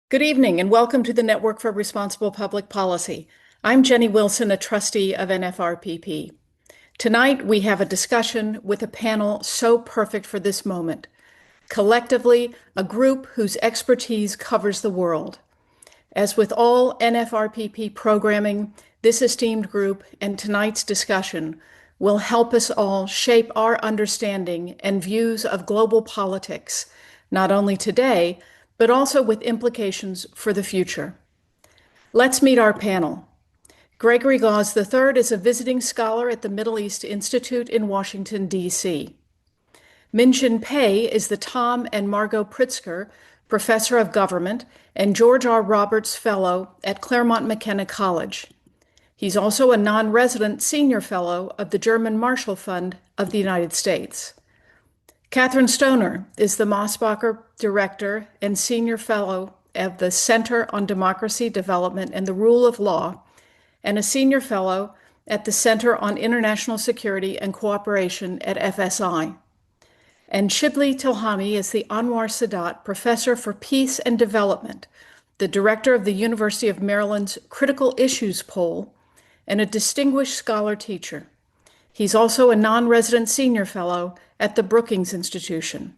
Good evening and welcome to the Network for Responsible Public Policy. I'm Jenny Wilson, a trustee of NFRPP. Tonight we have a discussion with a panel so perfect for this moment. Collectively, a group whose expertise covers the world. As with all NFRPP programming, this esteemed group and tonight's discussion will help us all shape our understanding and views of global politics, not only today, but also with implications for the future. Let's meet our panel. Gregory Gause III is a visiting scholar at the Middle East Institute in Washington, D.C. Minxin Pei is the Tom and Margot Pritzker Professor of Government and George R. Roberts Fellow at Claremont McKenna College. He's also a non-resident senior fellow of the German Marshall Fund of the United States. Catherine Stoner is the Mosbacher Director and Senior Fellow of the Center on Democracy, Development, and the Rule of Law, and a Senior Fellow at the Center on International Security and Cooperation at FSI. And Shibli Tilhami is the Anwar Sadat Professor for Peace and Development, the Director of the University of Maryland's Critical Issues Poll, and a distinguished scholar teacher. He's also a non-resident senior fellow at the Brookings Institution.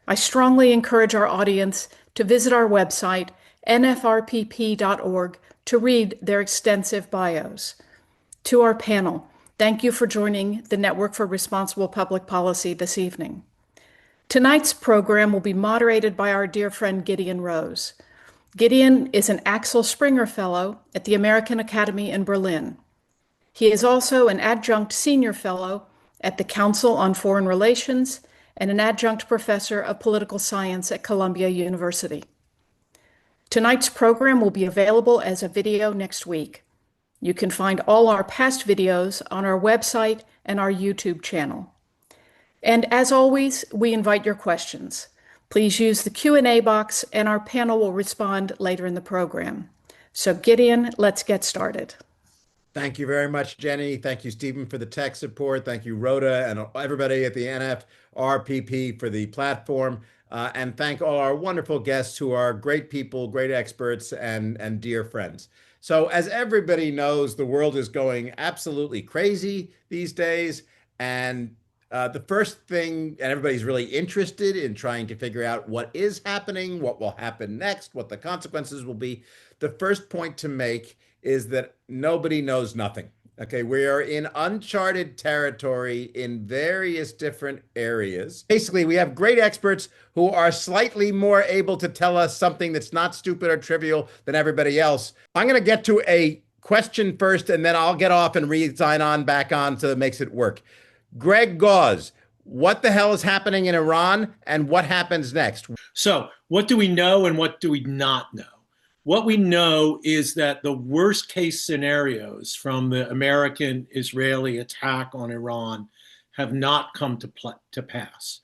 I strongly encourage our audience to visit our website, nfrpp.org, to read their extensive bios. To our panel, thank you for joining the Network for Responsible Public Policy this evening. Tonight's program will be moderated by our dear friend Gideon Rose. Gideon is an Axel Springer Fellow at the American Academy in Berlin. He is also an adjunct senior fellow at the Council on Foreign Relations and an adjunct professor of political science at Columbia University. Tonight's program will be available as a video next week. You can find all our past videos on our website and our YouTube channel. And as always, we invite your questions. Please use the Q&A box and our panel will respond later in the program. So Gideon, let's get started. Thank you very much, Jenny. Thank you, Stephen, for the tech support. Thank you, Rhoda, and everybody at the NFRPP for the platform. And thank all our wonderful guests who are great people, great experts, and dear friends. So as everybody knows, the world is going absolutely crazy these days. And the first thing, and everybody's really interested in trying to figure out what is happening, what will happen next, what the consequences will be. The first point to make is that nobody knows nothing. Okay, we are in uncharted territory in various different areas. Basically, we have great experts who are slightly more able to tell us something that's not stupid or trivial than everybody else. I'm going to get to a question first, and then I'll get off and re-sign on back on so that makes it work. Greg Gause, what the hell is happening in Iran and what happens next? So what do we know and what do we not know? What we know is that the worst case scenarios from the American-Israeli attack on Iran have not come to pass.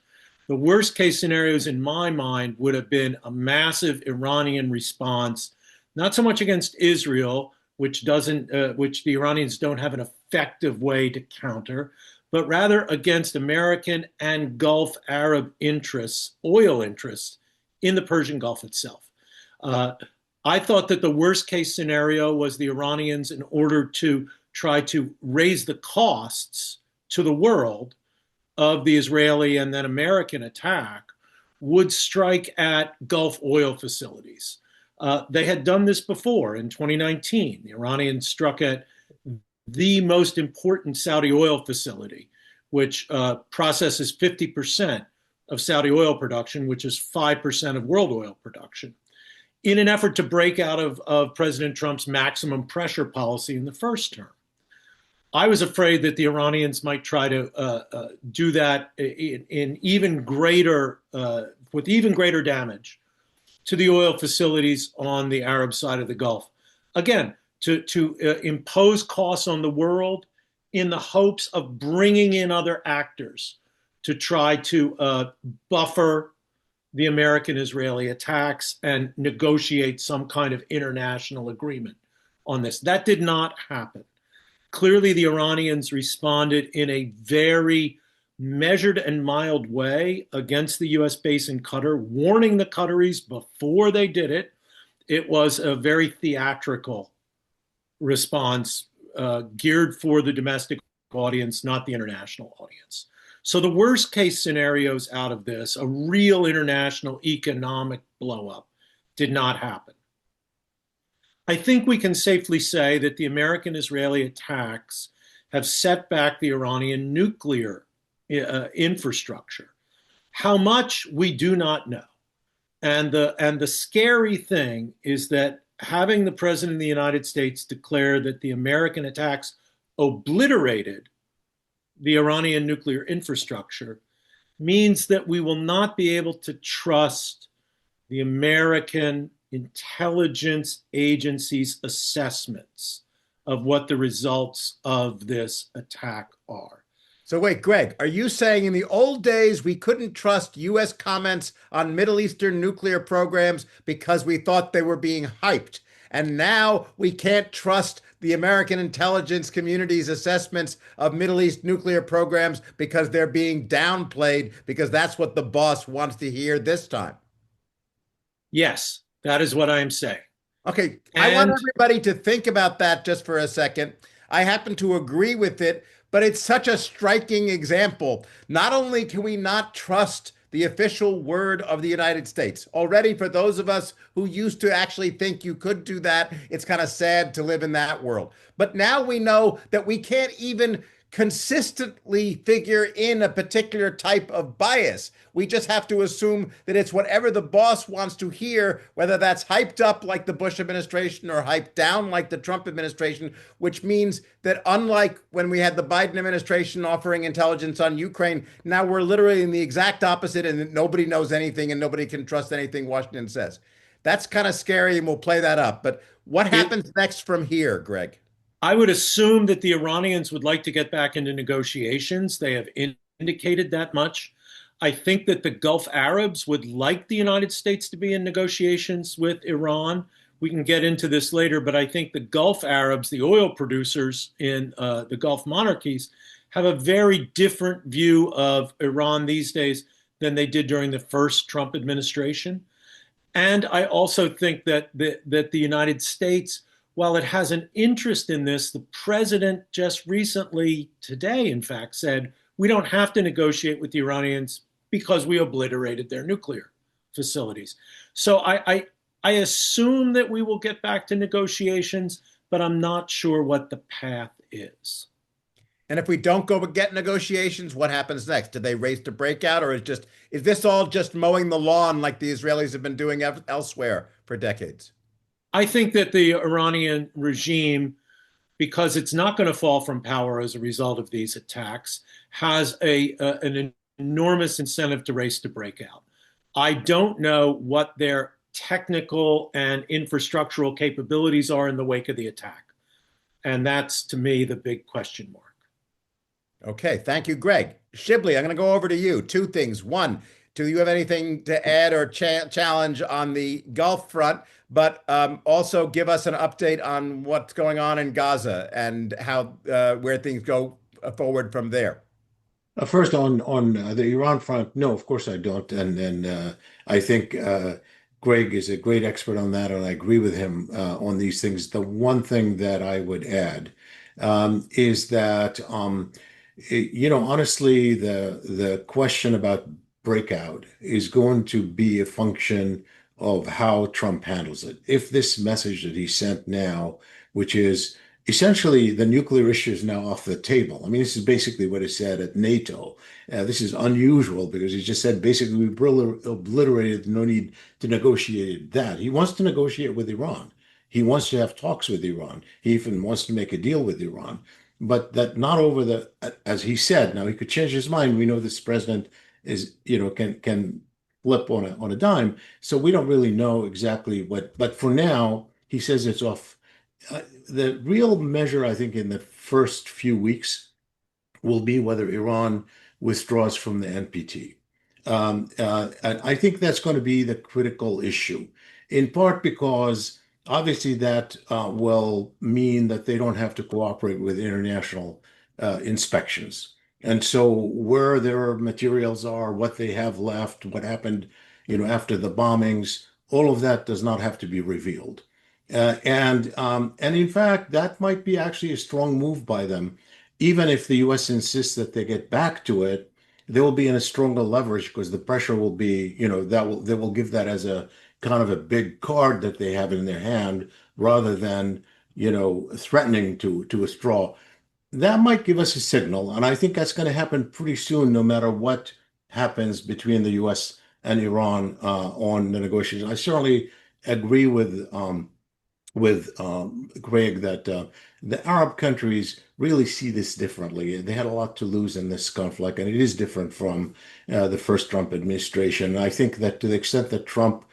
The worst case scenarios in my mind would have been a massive Iranian response, not so much against Israel, which the Iranians don't have an effective way to counter, but rather against American and Gulf Arab interests, oil interests in the Persian Gulf itself. I thought that the worst case scenario was the Iranians, in order to try to raise the costs to the world of the Israeli and then American attack, would strike at Gulf oil facilities. They had done this before in 2019. The Iranians struck at the most important Saudi oil facility, which processes 50% of Saudi oil production, which is 5% of world oil production, in an effort to break out of President Trump's maximum pressure policy in the first term. I was afraid that the Iranians might try to do that in even greater, with even greater damage to the oil facilities on the Arab side of the Gulf. Again, to impose costs on the world in the hopes of bringing in other actors to try to buffer the American-Israeli attacks and negotiate some kind of international agreement on this. That did not happen. Clearly, the Iranians responded in a very measured and mild way against the U.S. base in Qatar, warning the Qataris before they did it It was a very theatrical response geared for the domestic audience, not the international audience. So the worst case scenarios out of this, a real international economic blowup, did not happen. I think we can safely say that the American-Israeli attacks have set back the Iranian nuclear infrastructure. How much, we do not know. And the scary thing is that having the President of the United States declare that the American attacks obliterated the Iranian nuclear infrastructure means that we will not be able to trust the American intelligence agency's assessments of what the results of this attack are. So wait, Greg, are you saying in the old days we couldn't trust U.S. comments on Middle Eastern nuclear programs because we thought they were being hyped? And now we can't trust the American intelligence community's assessments of Middle East nuclear programs because they're being downplayed because that's what the boss wants to hear this time? Yes, that is what I am saying. Okay, I want everybody to think about that just for a second. I happen to agree with it, but it's such a striking example. Not only can we not trust the official word of the United States, already for those of us who used to actually think you could do that, it's kind of sad to live in that world. But now we know that we can't even consistently figure in a particular type of bias. We just have to assume that it's whatever the boss wants to hear, whether that's hyped up like the Bush administration or hyped down like the Trump administration, which means that unlike when we had the Biden administration offering intelligence on Ukraine, now we're literally in the exact opposite and nobody knows anything and nobody can trust anything Washington says. That's kind of scary and we'll play that up. But what happens next from here, Greg? I would assume that the Iranians would like to get back into negotiations. They have indicated that much. I think that the Gulf Arabs would like the United States to be in negotiations with Iran. We can get into this later, but I think the Gulf Arabs, the oil producers in the Gulf monarchies, have a very different view of Iran these days than they did during the first Trump administration. And I also think that the United States, while it has an interest in this, the president just recently, today, in fact, said, we don't have to negotiate with the Iranians because we obliterated their nuclear facilities. So I assume that we will get back to negotiations, but I'm not sure what the path is. And if we don't go get negotiations, what happens next? Do they race to breakout, or is this all just mowing the lawn like the Israelis have been doing elsewhere for decades? I think that the Iranian regime, because it's not going to fall from power as a result of these attacks, has an enormous incentive to race to breakout. I don't know what their technical and infrastructural capabilities are in the wake of the attack. And that's, to me, the big question mark. Okay, thank you, Greg. Shibley, I'm going to go over to you. Two things. One, do you have anything to add or challenge on the Gulf front? But also give us an update on what's going on in Gaza and how where things go forward from there. First, on the Iran front, no, of course I don't, and I think Greg is a great expert on that, and I agree with him on these things. The one thing that I would add is that honestly, the question about breakout is going to be a function of how Trump handles it. If this message that he sent now, which is essentially the nuclear issue is now off the table. I mean, this is basically what he said at NATO. This is unusual because he just said basically we obliterated, no need to negotiate that. He wants to negotiate with Iran. He wants to have talks with Iran. He even wants to make a deal with Iran. But that not over as he said, now he could change his mind. We know this president is, can flip on a dime. So we don't really know exactly but for now, he says it's off. The real measure, I think, in the first few weeks will be whether Iran withdraws from the NPT. And I think that's going to be the critical issue, in part because obviously that will mean that they don't have to cooperate with international inspections. And so where their materials are, what they have left, what happened, after the bombings, all of that does not have to be revealed. And in fact, that might be actually a strong move by them. Even if the U.S. insists that they get back to it, they will be in a stronger leverage because the pressure will be, they will give that as a kind of a big card that they have in their hand rather than, threatening to withdraw. That might give us a signal, and I think that's going to happen pretty soon, no matter what happens between the U.S. and Iran on the negotiations. I certainly agree with Greg that the Arab countries really see this differently. They had a lot to lose in this conflict, and it is different from the first Trump administration. I think that to the extent that Trump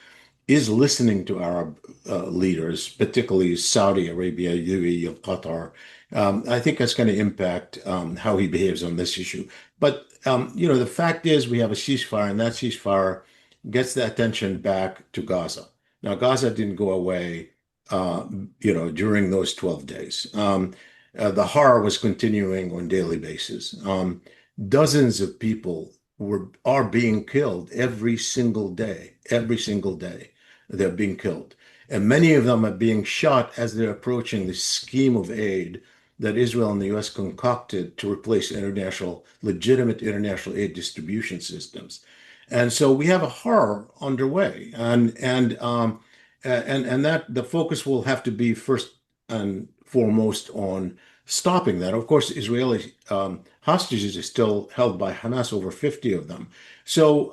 is listening to Arab leaders, particularly Saudi Arabia, UAE, and Qatar, I think that's going to impact how he behaves on this issue. But the fact is, we have a ceasefire, and that ceasefire gets the attention back to Gaza. Now, Gaza didn't go away, during those 12 days. The horror was continuing on a daily basis. Dozens of people are being killed every single day. Every single day, they're being killed. And many of them are being shot as they're approaching the scheme of aid that Israel and the U.S. concocted to replace legitimate international aid distribution systems. And so we have a horror underway, and that the focus will have to be first and foremost on stopping that. Of course, Israeli hostages are still held by Hamas, over 50 of them. So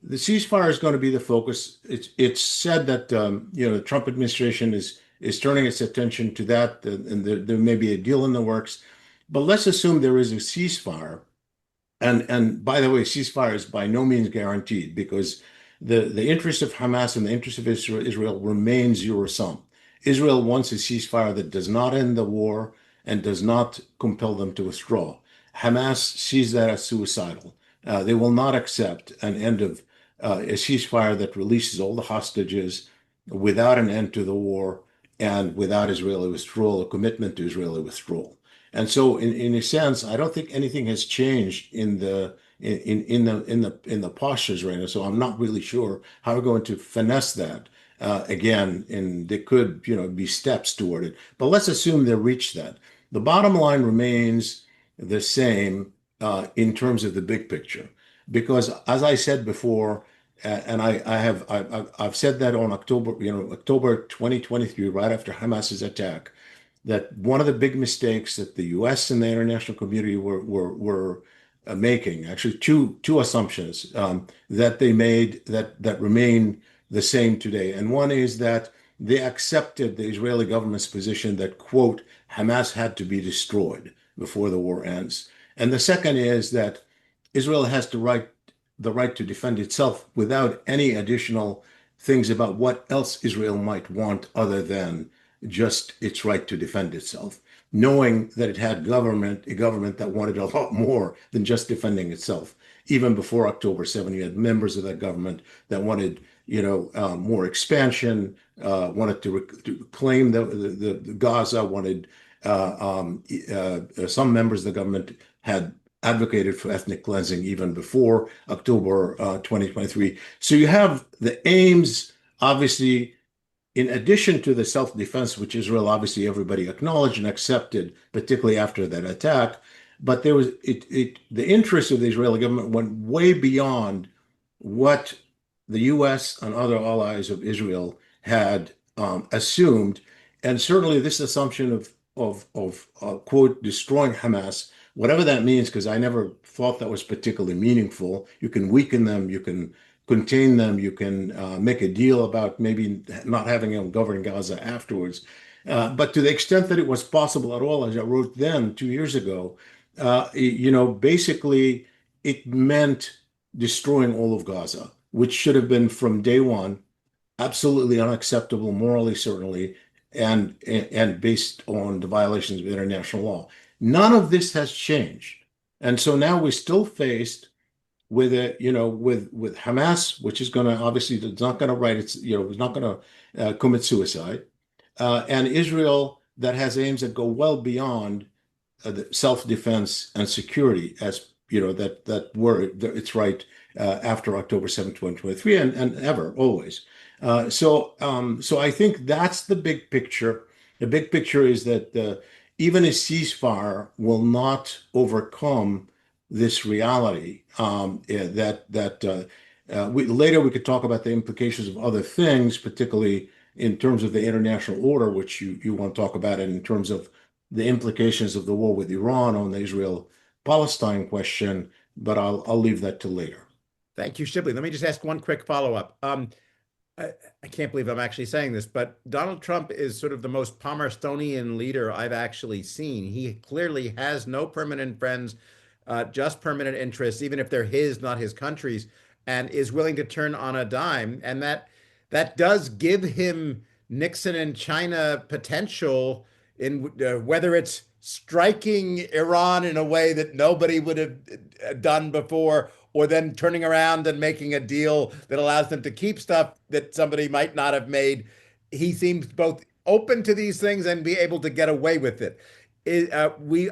the ceasefire is going to be the focus. It's said that the Trump administration is turning its attention to that, and there may be a deal in the works. But let's assume there is a ceasefire. And by the way, ceasefire is by no means guaranteed, because the interest of Hamas and the interest of Israel remain zero-sum. Israel wants a ceasefire that does not end the war and does not compel them to withdraw. Hamas sees that as suicidal. They will not accept an end of a ceasefire that releases all the hostages without an end to the war and without Israeli withdrawal, a commitment to Israeli withdrawal. And so, in a sense, I don't think anything has changed in the postures right now. So I'm not really sure how we're going to finesse that again. And there could, be steps toward it. But let's assume they reach that. The bottom line remains the same in terms of the big picture, because as I said before, and I've said that on October 2023, right after Hamas's attack, that one of the big mistakes that the U.S. and the international community were making, actually two assumptions that they made that remain the same today. And one is that they accepted the Israeli government's position that, quote, Hamas had to be destroyed before the war ends. And the second is that Israel has the right to defend itself without any additional things about what else Israel might want other than just its right to defend itself, knowing that it had a government that wanted a lot more than just defending itself. Even before October 7, you had members of that government that wanted, more expansion, wanted to claim the Gaza, wanted some members of the government had advocated for ethnic cleansing even before October 2023. So you have the aims, obviously, in addition to the self-defense, which Israel, obviously, everybody acknowledged and accepted, particularly after that attack. But there was the interest of the Israeli government went way beyond what the U.S. and other allies of Israel had assumed. And certainly this assumption of quote, destroying Hamas, whatever that means, because I never thought that was particularly meaningful. You can weaken them, you can contain them, you can make a deal about maybe not having them govern Gaza afterwards. But to the extent that it was possible at all, as I wrote then 2 years ago, basically it meant destroying all of Gaza, which should have been from day one absolutely unacceptable, morally certainly, and based on the violations of international law. None of this has changed. And so now we're still faced with with Hamas, which is going to obviously, it's not going to write, it's not going to commit suicide, and Israel that has aims that go well beyond self-defense and security, as that were it's right after October 7th, 2023, and ever, always. So I think that's the big picture. The big picture is that even a ceasefire will not overcome this reality. Later we could talk about the implications of other things, particularly in terms of the international order, which you want to talk about, and in terms of the implications of the war with Iran on the Israel-Palestine question. But I'll leave that to later. Thank you, Shibley. Let me just ask one quick follow-up. I can't believe I'm actually saying this, but Donald Trump is sort of the most Palmerstonian leader I've actually seen. He clearly has no permanent friends, just permanent interests, even if they're his, not his country's, and is willing to turn on a dime. And that does give him Nixon and China potential in whether it's striking Iran in a way that nobody would have done before, or then turning around and making a deal that allows them to keep stuff that somebody might not have made. He seems both open to these things and be able to get away with it.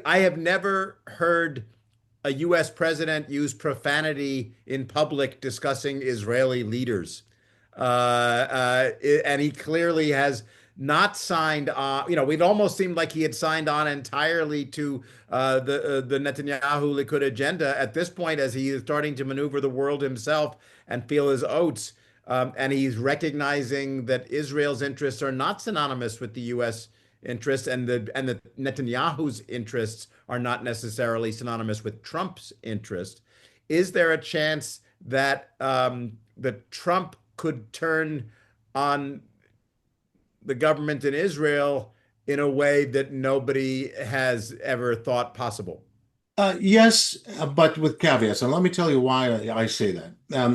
I have never heard a U.S. president use profanity in public discussing Israeli leaders. And he clearly has not signed on. It almost seemed like he had signed on entirely to the Netanyahu Likud agenda at this point, as he is starting to maneuver the world himself and feel his oats. And he's recognizing that Israel's interests are not synonymous with the U.S. interests, and the Netanyahu's interests are not necessarily synonymous with Trump's interest. Is there a chance that that Trump could turn on the government in Israel in a way that nobody has ever thought possible? Yes, but with caveats, and let me tell you why I say that.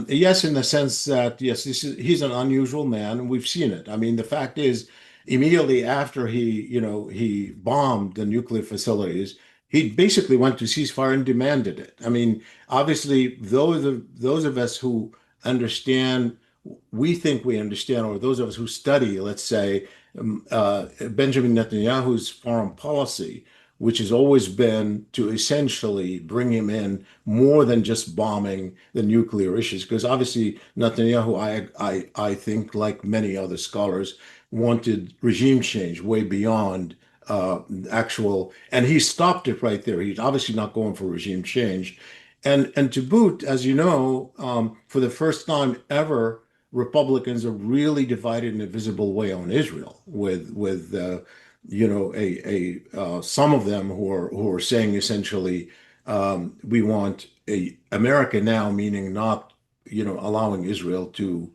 Yes, in the sense that yes, he's an unusual man, and we've seen it. I mean, the fact is, immediately after he bombed the nuclear facilities, he basically went to ceasefire and demanded it. I mean, obviously, those of us who understand, we think we understand, or those of us who study, let's say, Benjamin Netanyahu's foreign policy, which has always been to essentially bring him in more than just bombing the nuclear issues. Because obviously Netanyahu, I think, like many other scholars, wanted regime change way beyond actual, and he stopped it right there. He's obviously not going for regime change. And to boot, as you know, for the first time ever, Republicans are really divided in a visible way on Israel, with some of them who are saying essentially we want a America now, meaning not allowing Israel to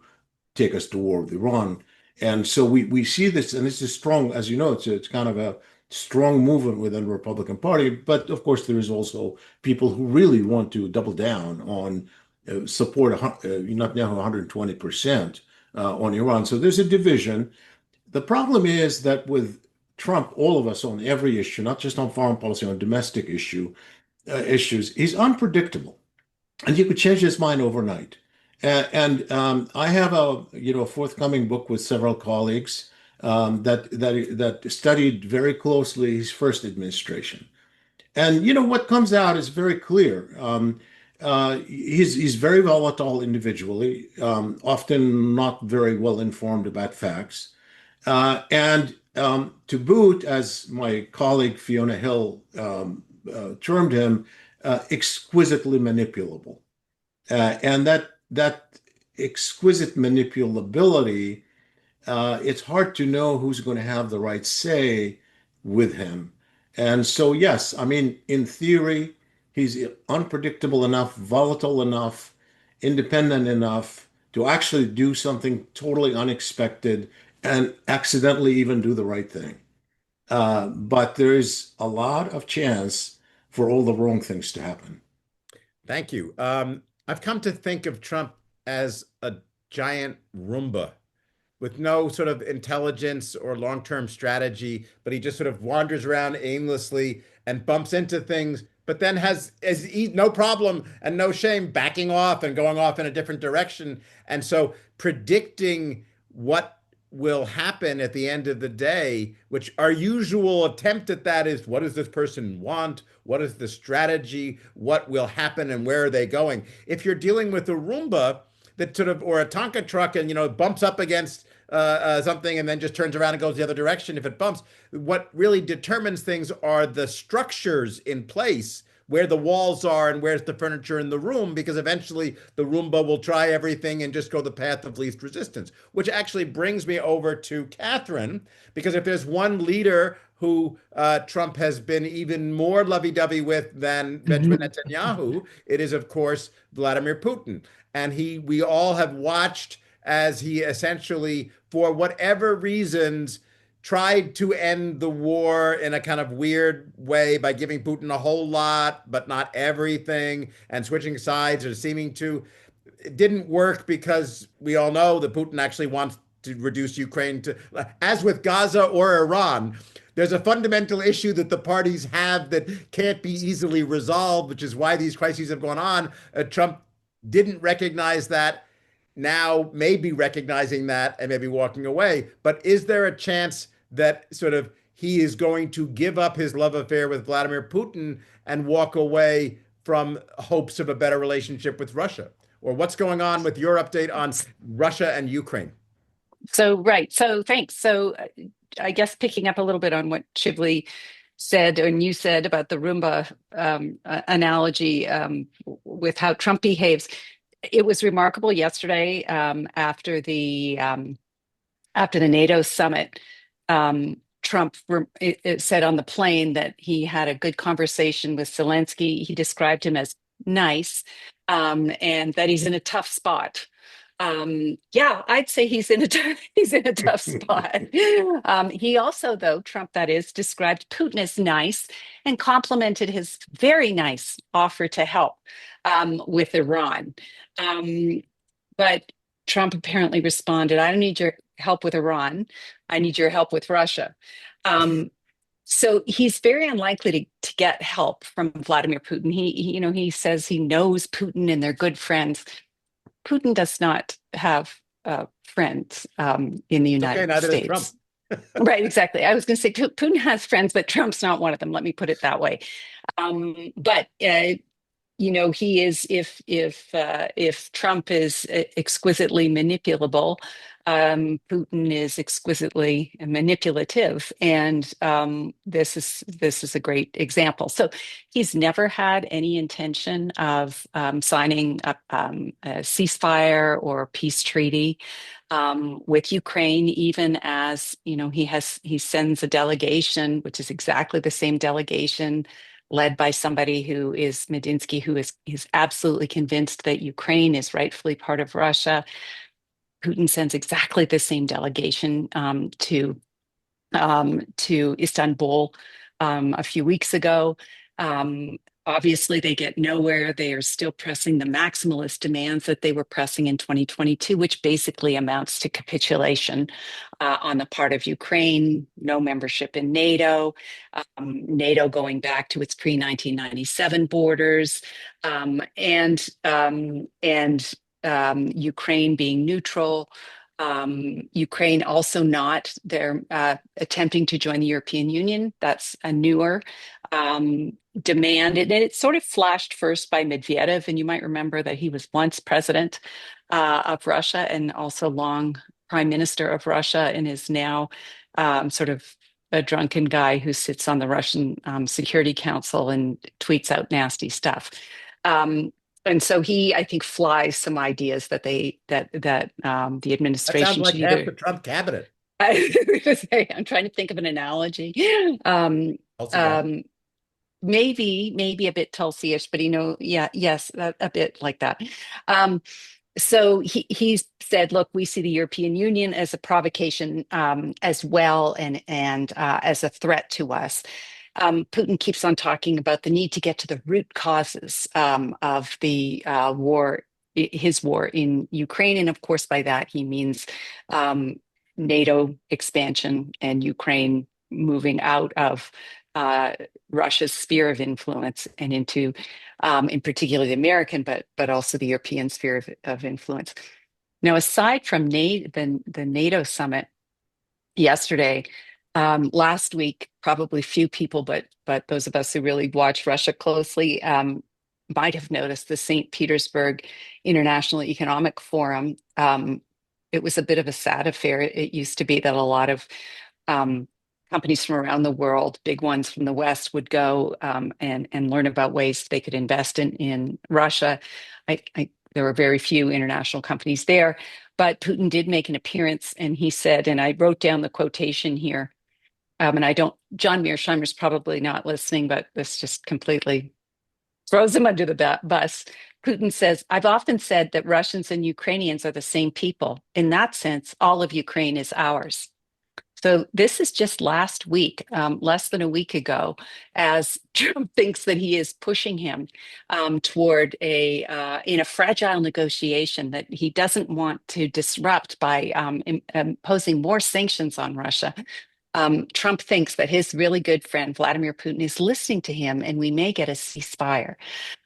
take us to war with Iran. And so we see this, and it's a strong, as you know, it's kind of a strong movement within the Republican Party. But of course, there is also people who really want to double down on support Netanyahu 120% on Iran. So there's a division. The problem is that with Trump, all of us on every issue, not just on foreign policy, on domestic issues, he's unpredictable, and you could change his mind overnight. And I have a forthcoming book with several colleagues that studied very closely his first administration. And what comes out is very clear. He's very volatile individually, often not very well informed about facts. And to boot, as my colleague Fiona Hill termed him, exquisitely manipulable. And that exquisite manipulability, it's hard to know who's going to have the right say with him. And so, yes, I mean, in theory, he's unpredictable enough, volatile enough, independent enough to actually do something totally unexpected and accidentally even do the right thing. But there is a lot of chance for all the wrong things to happen. Thank you. I've come to think of Trump as a giant Roomba with no sort of intelligence or long-term strategy, but he just sort of wanders around aimlessly and bumps into things, but then has no problem and no shame backing off and going off in a different direction. And so predicting what will happen at the end of the day, which our usual attempt at that is, what does this person want? What is the strategy? What will happen and where are they going? If you're dealing with a Roomba that sort of, or a Tonka truck and, bumps up against something and then just turns around and goes the other direction if it bumps, what really determines things are the structures in place, where the walls are and where's the furniture in the room, because eventually the Roomba will try everything and just go the path of least resistance, which actually brings me over to Catherine, because if there's one leader who Trump has been even more lovey-dovey with than Benjamin Netanyahu, it is, of course, Vladimir Putin. And we all have watched as he essentially, for whatever reasons, tried to end the war in a kind of weird way by giving Putin a whole lot, but not everything, and switching sides or seeming to. It didn't work because we all know that Putin actually wants to reduce Ukraine to, as with Gaza or Iran, there's a fundamental issue that the parties have that can't be easily resolved, which is why these crises have gone on. Trump didn't recognize that, now maybe recognizing that and maybe walking away. But is there a chance that sort of he is going to give up his love affair with Vladimir Putin and walk away from hopes of a better relationship with Russia? Or what's going on with your update on Russia and Ukraine? Right. So thanks. So I guess picking up a little bit on what Shively said and you said about the Roomba analogy with how Trump behaves. It was remarkable yesterday after the NATO summit. Trump it said on the plane that he had a good conversation with Zelensky. He described him as nice, and that he's in a tough spot. Yeah, I'd say he's in a tough spot. He also, though, Trump, that is, described Putin as nice and complimented his very nice offer to help with Iran. But Trump apparently responded, "I don't need your help with Iran. I need your help with Russia." So he's very unlikely to get help from Vladimir Putin. He says he knows Putin and they're good friends. Putin does not have friends in the United neither States. does Trump. Right, exactly. I was going to say Putin has friends, but Trump's not one of them. Let me put it that way. But he is, if Trump is exquisitely manipulable, Putin is exquisitely manipulative, and this is a great example. So he's never had any intention of signing a ceasefire or a peace treaty with Ukraine, even as he sends a delegation, which is exactly the same delegation led by somebody who is Medinsky, who is absolutely convinced that Ukraine is rightfully part of Russia. Putin sends exactly the same delegation to Istanbul a few weeks ago. Obviously, they get nowhere. They are still pressing the maximalist demands that they were pressing in 2022, which basically amounts to capitulation on the part of Ukraine, no membership in NATO, NATO going back to its pre-1997 borders, and Ukraine being neutral. Ukraine also not, they're attempting to join the European Union. That's a newer demand. And it sort of flashed first by Medvedev, and you might remember that he was once president of Russia and also long prime minister of Russia, and is now sort of a drunken guy who sits on the Russian Security Council and tweets out nasty stuff. And so he, I think, flies some ideas that the administration. That sounds like half the Trump cabinet. I'm trying to think of an analogy. Maybe a bit Tulsi-ish, but yes, a bit like that. So he said, "Look, we see the European Union as a provocation as well, and as a threat to us." Putin keeps on talking about the need to get to the root causes of the war, his war in Ukraine. And of course, by that, he means NATO expansion and Ukraine moving out of Russia's sphere of influence and into, in particular, the American, but also the European sphere of influence. Now, aside from the NATO summit, yesterday. Last week, probably few people, but those of us who really watch Russia closely might have noticed the St. Petersburg International Economic Forum. It was a bit of a sad affair. It used to be that a lot of um, companies from around the world, big ones from the West, would go and learn about ways they could invest in Russia. There were very few international companies there, but Putin did make an appearance, and he said, and I wrote down the quotation here. And I don't, John Mearsheimer's probably not listening, but this just completely throws him under the bus. Putin says, I've often said that Russians and Ukrainians are the same people. In that sense, all of Ukraine is ours. So this is just last week, less than a week ago, as Trump thinks that he is pushing him toward in a fragile negotiation that he doesn't want to disrupt by imposing more sanctions on Russia. Trump thinks that his really good friend, Vladimir Putin, is listening to him, and we may get a ceasefire.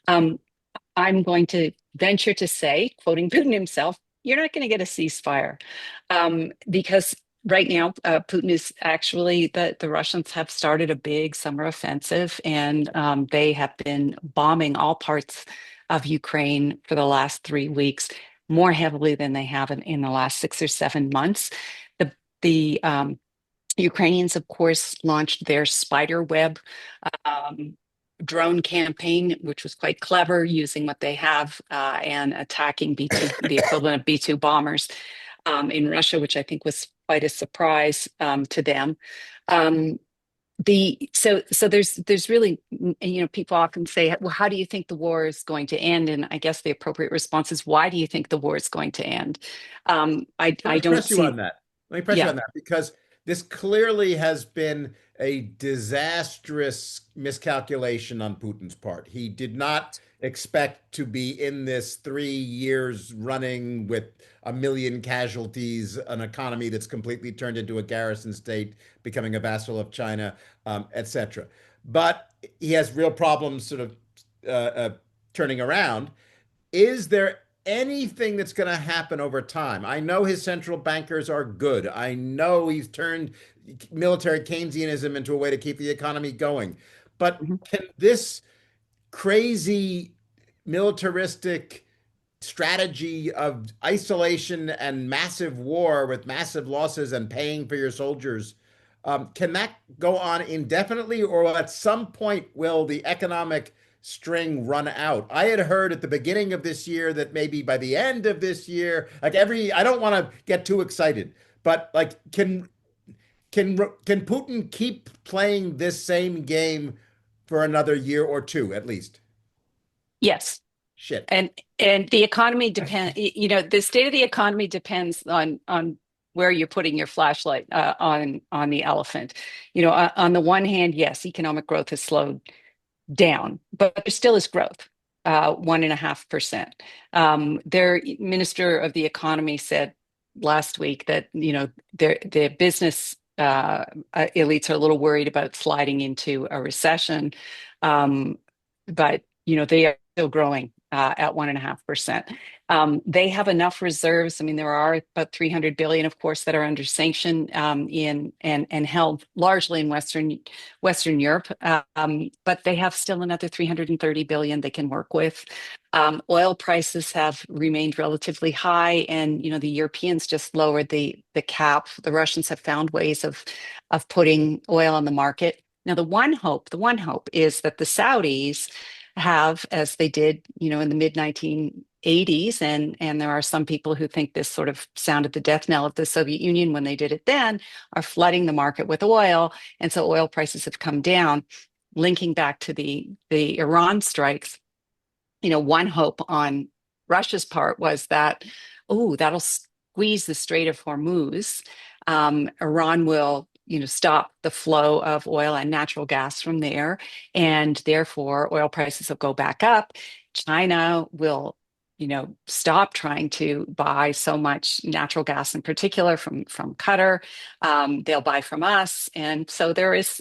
I'm going to venture to say, quoting Putin himself, you're not going to get a ceasefire because right now, Putin is actually, the Russians have started a big summer offensive, and they have been bombing all parts of Ukraine for the last 3 weeks, more heavily than they have in the last 6 or 7 months. The Ukrainians, of course, launched their spider web drone campaign, which was quite clever, using what they have and attacking B-2, the equivalent of B-2 bombers in Russia, which I think was quite a surprise to them. So there's really, people often say, well, how do you think the war is going to end? And I guess the appropriate response is, why do you think the war is going to end? I don't press you see. on that. Let me press you on that, because this clearly has been a disastrous miscalculation on Putin's part. He did not expect to be in this 3 years running with 1 million casualties, an economy that's completely turned into a garrison state, becoming a vassal of China, etc. But he has real problems sort of turning around. Is there anything that's going to happen over time? I know his central bankers are good. I know he's turned military Keynesianism into a way to keep the economy going. But Mhm. can this crazy militaristic strategy of isolation and massive war with massive losses and paying for your soldiers, can that go on indefinitely, or at some point will the economic string run out? I had heard at the beginning of this year that maybe by the end of this year, I don't want to get too excited, but like, can Putin keep playing this same game for another year or two at least? Yes. Shit. And the economy depends, the state of the economy depends on where you're putting your flashlight on the elephant. On the one hand, yes, economic growth has slowed down, but there still is growth, 1.5%. Their minister of the economy said last week that the business elites are a little worried about sliding into a recession, but they are still growing at 1.5%. They have enough reserves. I mean, there are about 300 billion, of course, that are under sanction in and held largely in Western Europe. But they have still another 330 billion they can work with. Oil prices have remained relatively high, and the Europeans just lowered the cap. The Russians have found ways of putting oil on the market. Now, the one hope is that the Saudis have, as they did, in the mid 1980s, and there are some people who think this sort of sounded the death knell of the Soviet Union when they did it then, are flooding the market with oil, and so oil prices have come down. Linking back to the Iran strikes, one hope on Russia's part was that, that'll squeeze the Strait of Hormuz. Iran will stop the flow of oil and natural gas from there, and therefore oil prices will go back up. China will stop trying to buy so much natural gas, in particular from Qatar. They'll buy from us, and so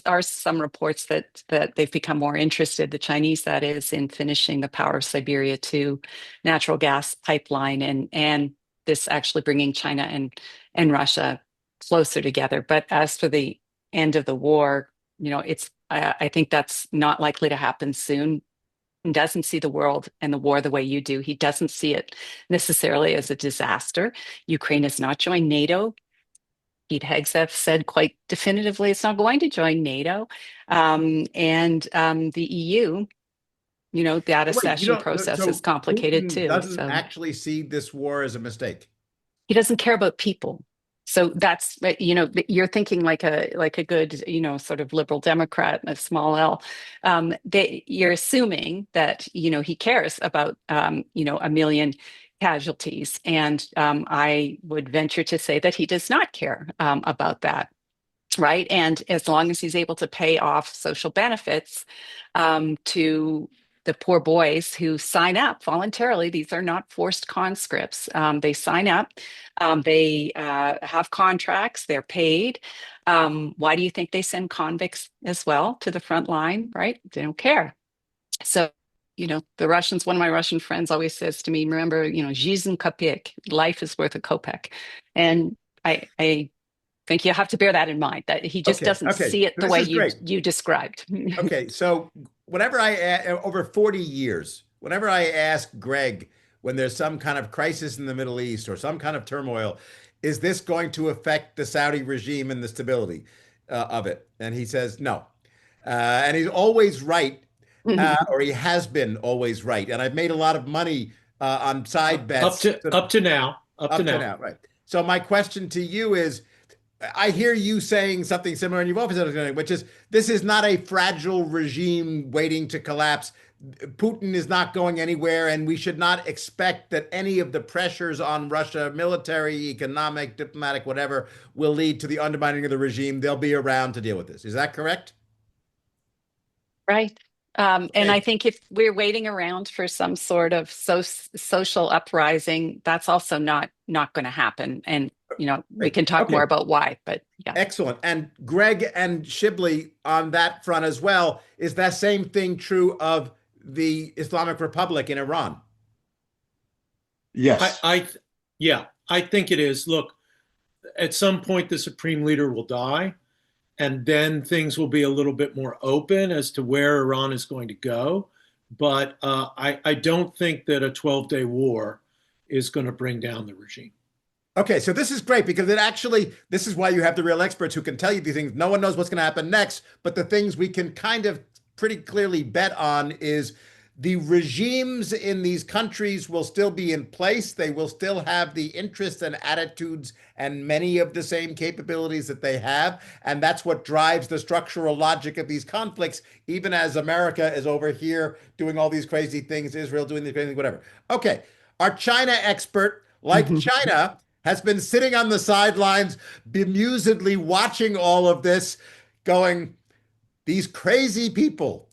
are some reports that they've become more interested, the Chinese that is, in finishing the Power of Siberia 2 natural gas pipeline, and this actually bringing China and Russia closer together. But as for the end of the war, I think that's not likely to happen soon. He doesn't see the world and the war the way you do. He doesn't see it necessarily as a disaster. Ukraine has not joined NATO. Pete Hegseth said quite definitively it's not going to join NATO. The EU, that Wait, accession process is complicated Putin too. doesn't So actually see this war as a mistake. he doesn't care about people. So that's, you're thinking like a good, sort of liberal Democrat, a small L. You're assuming that, he cares about, a million casualties. And I would venture to say that he does not care about that. Right. And as long as he's able to pay off social benefits to the poor boys who sign up voluntarily, these are not forced conscripts. They sign up, they have contracts, they're paid. Why do you think they send convicts as well to the front line? Right. They don't care. So, the Russians, one of my Russian friends always says to me, remember, жизнь копеек, life is worth a kopeck. And I think you have to bear that in mind, that he just doesn't see it the way you described. Okay, so over 40 years, whenever I ask Greg, when there's some kind of crisis in the Middle East or some kind of turmoil, is this going to affect the Saudi regime and the stability of it? And he says no. And he's always right, or he has been always right. And I've made a lot of money on side bets. Up to now. Right. So my question to you is, I hear you saying something similar, and you've often said something, which is this is not a fragile regime waiting to collapse. Putin is not going anywhere, and we should not expect that any of the pressures on Russia, military, economic, diplomatic, whatever, will lead to the undermining of the regime. They'll be around to deal with this. Is that correct? Right. And I think if we're waiting around for some sort of social uprising, that's also not going to happen. And we can talk more about why, but yeah. Excellent. And Greg and Shibli on that front as well, is that same thing true of the Islamic Republic in Iran? Yes. I think it is. Look, at some point the supreme leader will die, and then things will be a little bit more open as to where Iran is going to go. But I don't think that a 12-day war is going to bring down the regime. Okay, so this is great because this is why you have the real experts who can tell you these things. No one knows what's going to happen next, but the things we can kind of pretty clearly bet on is the regimes in these countries will still be in place. They will still have the interests and attitudes and many of the same capabilities that they have. And that's what drives the structural logic of these conflicts, even as America is over here doing all these crazy things, Israel doing these crazy things, whatever. Okay, our China expert, like China, has been sitting on the sidelines, bemusedly watching all of this, going, these crazy people.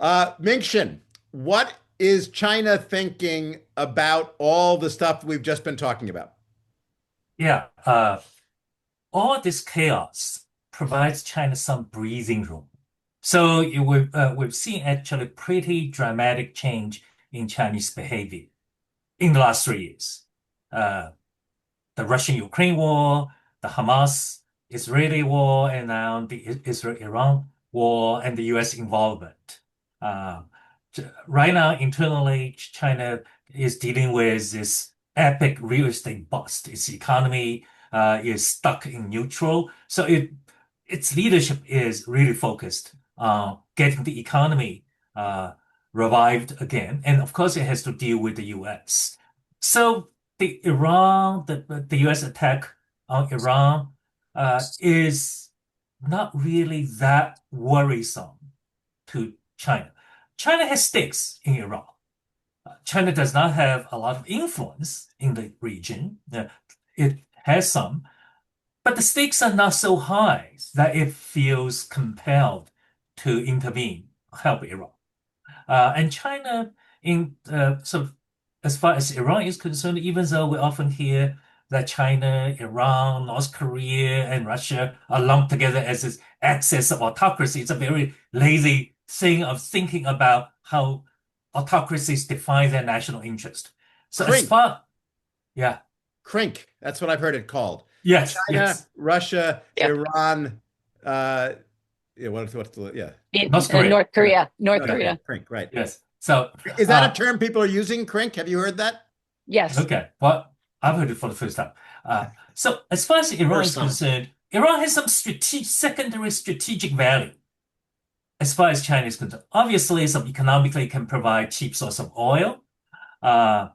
Minxin, what is China thinking about all the stuff we've just been talking about? Yeah, all this chaos provides China some breathing room. So we've seen actually pretty dramatic change in Chinese behavior in the last 3 years. The Russian-Ukraine war, the Hamas-Israeli war, and now the Israel-Iran war and the U.S. involvement. Right now, internally, China is dealing with this epic real estate bust. Its economy is stuck in neutral. So its leadership is really focused on getting the economy revived again. And of course, it has to deal with the U.S. So the U.S. attack on Iran is not really that worrisome to China. China has stakes in Iran. China does not have a lot of influence in the region. It has some, but the stakes are not so high that it feels compelled to intervene, help Iran. And China, as far as Iran is concerned, even though we often hear that China, Iran, North Korea, and Russia are lumped together as this axis of autocracy, it's a very lazy thing of thinking about how autocracies define their national interest. So Crink. yeah. Crink, that's what I've heard it called. Yes, China, yes. Russia, Yeah. Iran, yeah, what's the, yeah. North Korea. North Korea. North Okay, Korea. Crink, right. Yes. So, Is that a term people are using, Crink? Have you heard that? Yes. okay. Well, I've heard it for the first time. So as far as Iran is First time. concerned, Iran has some secondary strategic value as far as China is concerned. Obviously, some economically can provide cheap source of oil. But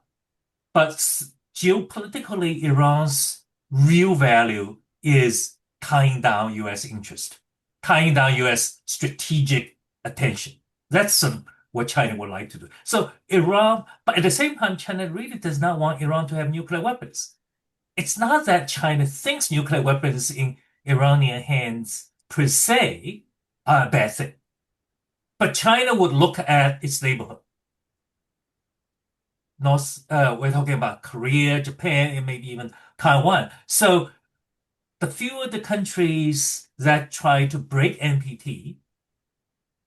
geopolitically, Iran's real value is tying down U.S. interest, tying down U.S. strategic attention. That's what China would like to do. So Iran, but at the same time, China really does not want Iran to have nuclear weapons. It's not that China thinks nuclear weapons in Iranian hands per se are a bad thing. But China would look at its neighborhood. We're talking about Korea, Japan, and maybe even Taiwan. So the fewer the countries that try to break NPT,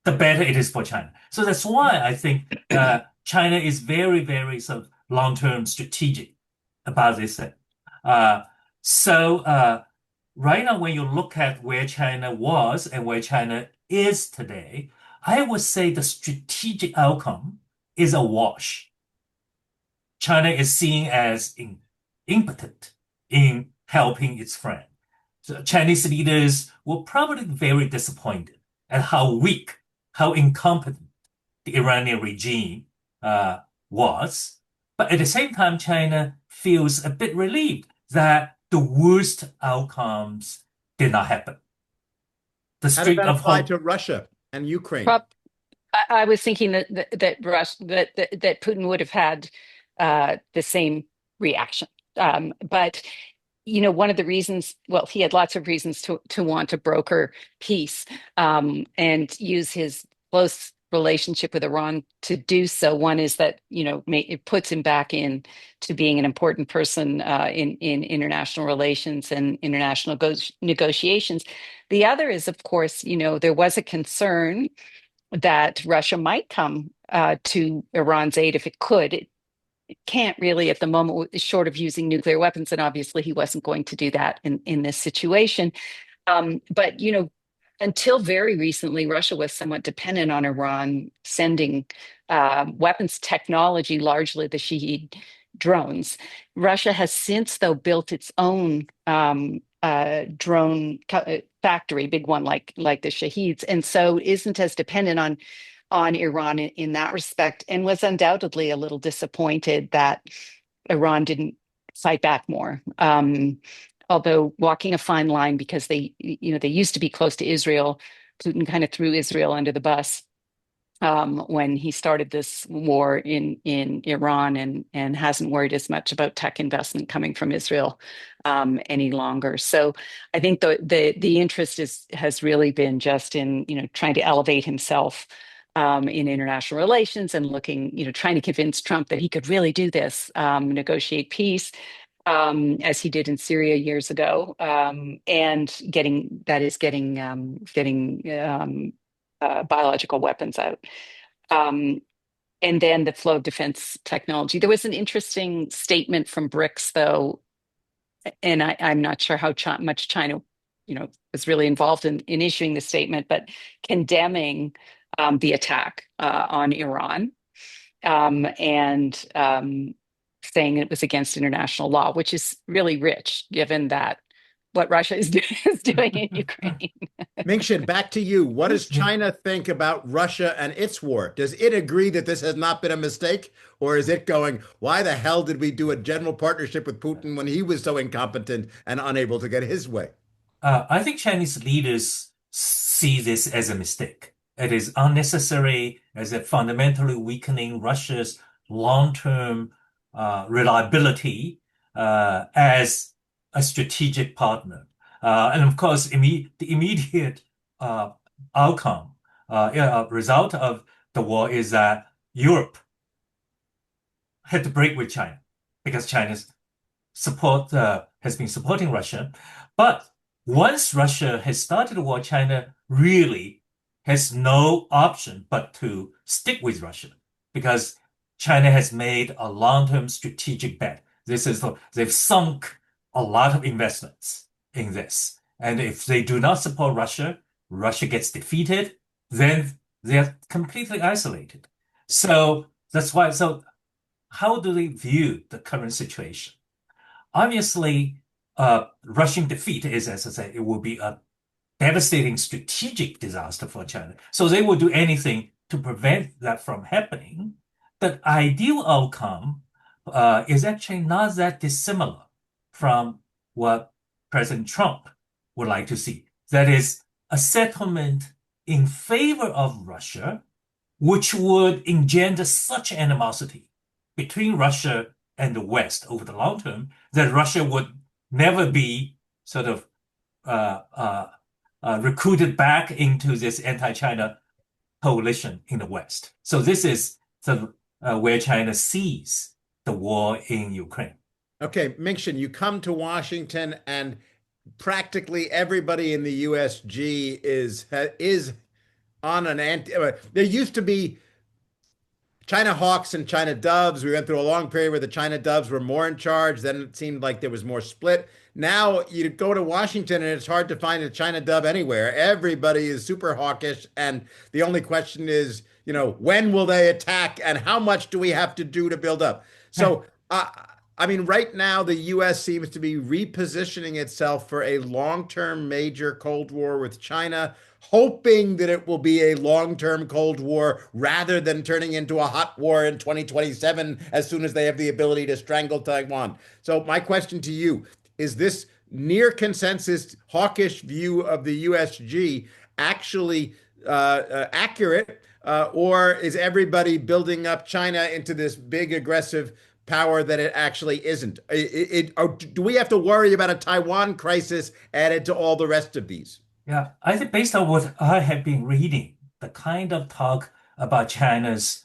the better it is for China. So that's why I think China is very, very sort of long-term strategic about this thing. Right now, when you look at where China was and where China is today, I would say the strategic outcome is a wash. China is seen as impotent in helping its friend. So Chinese leaders were probably very disappointed at how weak, how incompetent the Iranian regime was. But at the same time, China feels a bit relieved that the worst outcomes did not happen. The How did streak that of apply hope. to Russia and Ukraine? I was thinking that Putin would have had the same reaction. But one of the reasons, well, he had lots of reasons to want to broker peace and use his close relationship with Iran to do so. One is that it puts him back in to being an important person in international relations and international negotiations. The other is, of course, there was a concern that Russia might come to Iran's aid if it could. It can't really at the moment, short of using nuclear weapons, and obviously he wasn't going to do that in this situation. But until very recently, Russia was somewhat dependent on Iran sending weapons technology, largely the Shahed drones. Russia has since, though, built its own drone factory, big one like the Shaheds, and so isn't as dependent on Iran in that respect, and was undoubtedly a little disappointed that Iran didn't fight back more. Although walking a fine line, because they used to be close to Israel. Putin kind of threw Israel under the bus when he started this war in Iran, and hasn't worried as much about tech investment coming from Israel any longer. So I think the interest has really been just in trying to elevate himself in international relations, and trying to convince Trump that he could really do this, negotiate peace, as he did in Syria years ago, and getting biological weapons out. And then the flow of defense technology. There was an interesting statement from BRICS, though, and I'm not sure how much China, was really involved in issuing the statement, but condemning the attack on Iran, and saying it was against international law, which is really rich, given that what Russia is doing in Ukraine. Minxin, back to you. What does China think about Russia and its war? Does it agree that this has not been a mistake? Or is it going, why the hell did we do a general partnership with Putin when he was so incompetent and unable to get his way? I think Chinese leaders see this as a mistake. It is unnecessary, as it fundamentally weakening Russia's long-term reliability as a strategic partner. And of course, the immediate outcome, result of the war is that Europe had to break with China because China's support has been supporting Russia. But once Russia has started the war, China really has no option but to stick with Russia, because China has made a long-term strategic bet. They've sunk a lot of investments in this. And if they do not support Russia, Russia gets defeated, then they're completely isolated. So that's why. So how do they view the current situation? Obviously, Russian defeat is, as I say, it will be a devastating strategic disaster for China. So they will do anything to prevent that from happening. The ideal outcome is actually not that dissimilar from what President Trump would like to see. That is a settlement in favor of Russia, which would engender such animosity between Russia and the West over the long term that Russia would never be sort of recruited back into this anti-China coalition in the West. So this is sort of where China sees the war in Ukraine. Okay, Minxin, you come to Washington, and practically everybody in the USG is on an anti. There used to be China hawks and China doves. We went through a long period where the China doves were more in charge. Then it seemed like there was more split. Now you go to Washington and it's hard to find a China dove anywhere. Everybody is super hawkish. And the only question is, when will they attack and how much do we have to do to build up? So, I mean, right now, the U.S. seems to be repositioning itself for a long-term major Cold War with China, hoping that it will be a long-term Cold War rather than turning into a hot war in 2027 as soon as they have the ability to strangle Taiwan. So my question to you, is this near consensus hawkish view of the USG actually accurate, or is everybody building up China into this big aggressive power that it actually isn't? Do we have to worry about a Taiwan crisis added to all the rest of these? Yeah, I think based on what I have been reading, the kind of talk about China's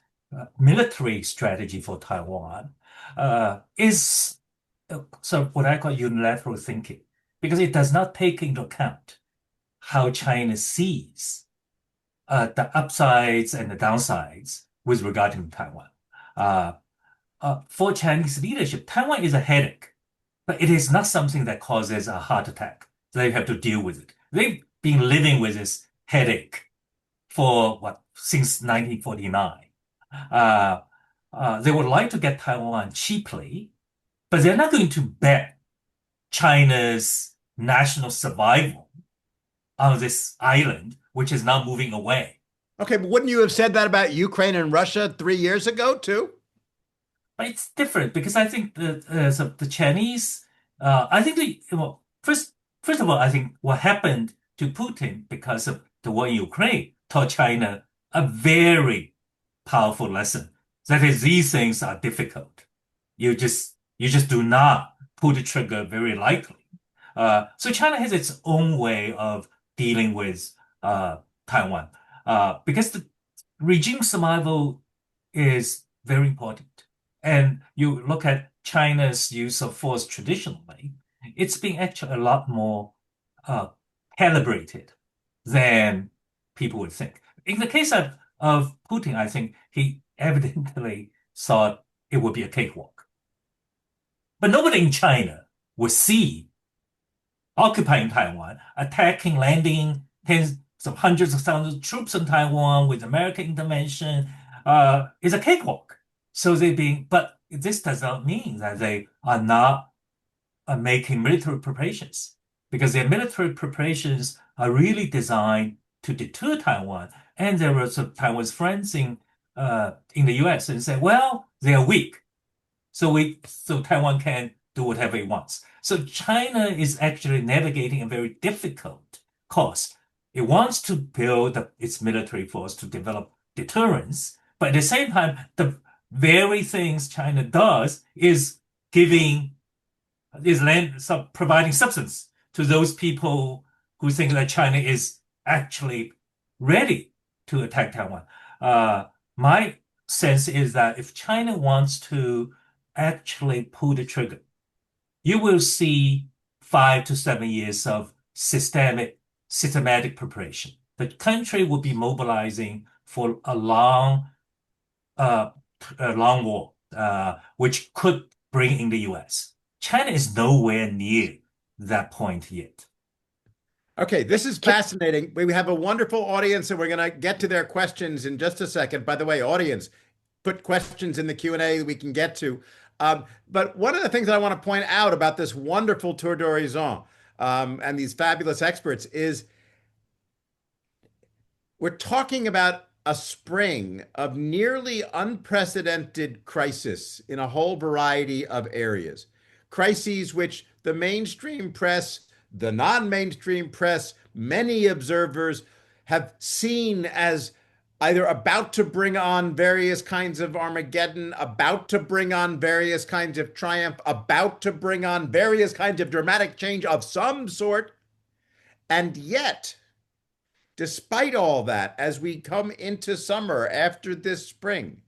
military strategy for Taiwan is sort of what I call unilateral thinking, because it does not take into account how China sees the upsides and the downsides with regard to Taiwan. For Chinese leadership, Taiwan is a headache, but it is not something that causes a heart attack. They have to deal with it. They've been living with this headache for since 1949. They would like to get Taiwan cheaply, but they're not going to bet China's national survival on this island, which is now moving away. Okay, but wouldn't you have said that about Ukraine and Russia 3 years ago, too? But it's different because I think the Chinese, I think first of all, I think what happened to Putin because of the war in Ukraine taught China a very powerful lesson. That is, these things are difficult. You just do not pull the trigger very lightly. So China has its own way of dealing with Taiwan because the regime survival is very important. And you look at China's use of force traditionally, it's been actually a lot more calibrated than people would think. In the case of Putin, I think he evidently thought it would be a cakewalk. But nobody in China would see occupying Taiwan, attacking, landing tens of hundreds of thousands of troops in Taiwan with American intervention is a cakewalk. So but this does not mean that they are not making military preparations, because their military preparations are really designed to deter Taiwan. And there were some Taiwan's friends in the U.S. and said, well, they are weak, so Taiwan can do whatever it wants. So China is actually navigating a very difficult course. It wants to build its military force to develop deterrence, but at the same time, the very things China does is providing substance to those people who think that China is actually ready to attack Taiwan. My sense is that if China wants to actually pull the trigger, you will see 5 to 7 years of systematic preparation. The country will be mobilizing for a long war, which could bring in the U.S. China is nowhere near that point yet. Okay, this is fascinating. We have a wonderful audience, and we're going to get to their questions in just a second. By the way, audience, put questions in the Q&A that we can get to. But one of the things that I want to point out about this wonderful tour d'horizon and these fabulous experts is we're talking about a spring of nearly unprecedented crisis in a whole variety of areas. Crises which the mainstream press, the non-mainstream press, many observers have seen as either about to bring on various kinds of Armageddon, about to bring on various kinds of triumph, about to bring on various kinds of dramatic change of some sort. And yet, despite all that, as we come into summer after this spring,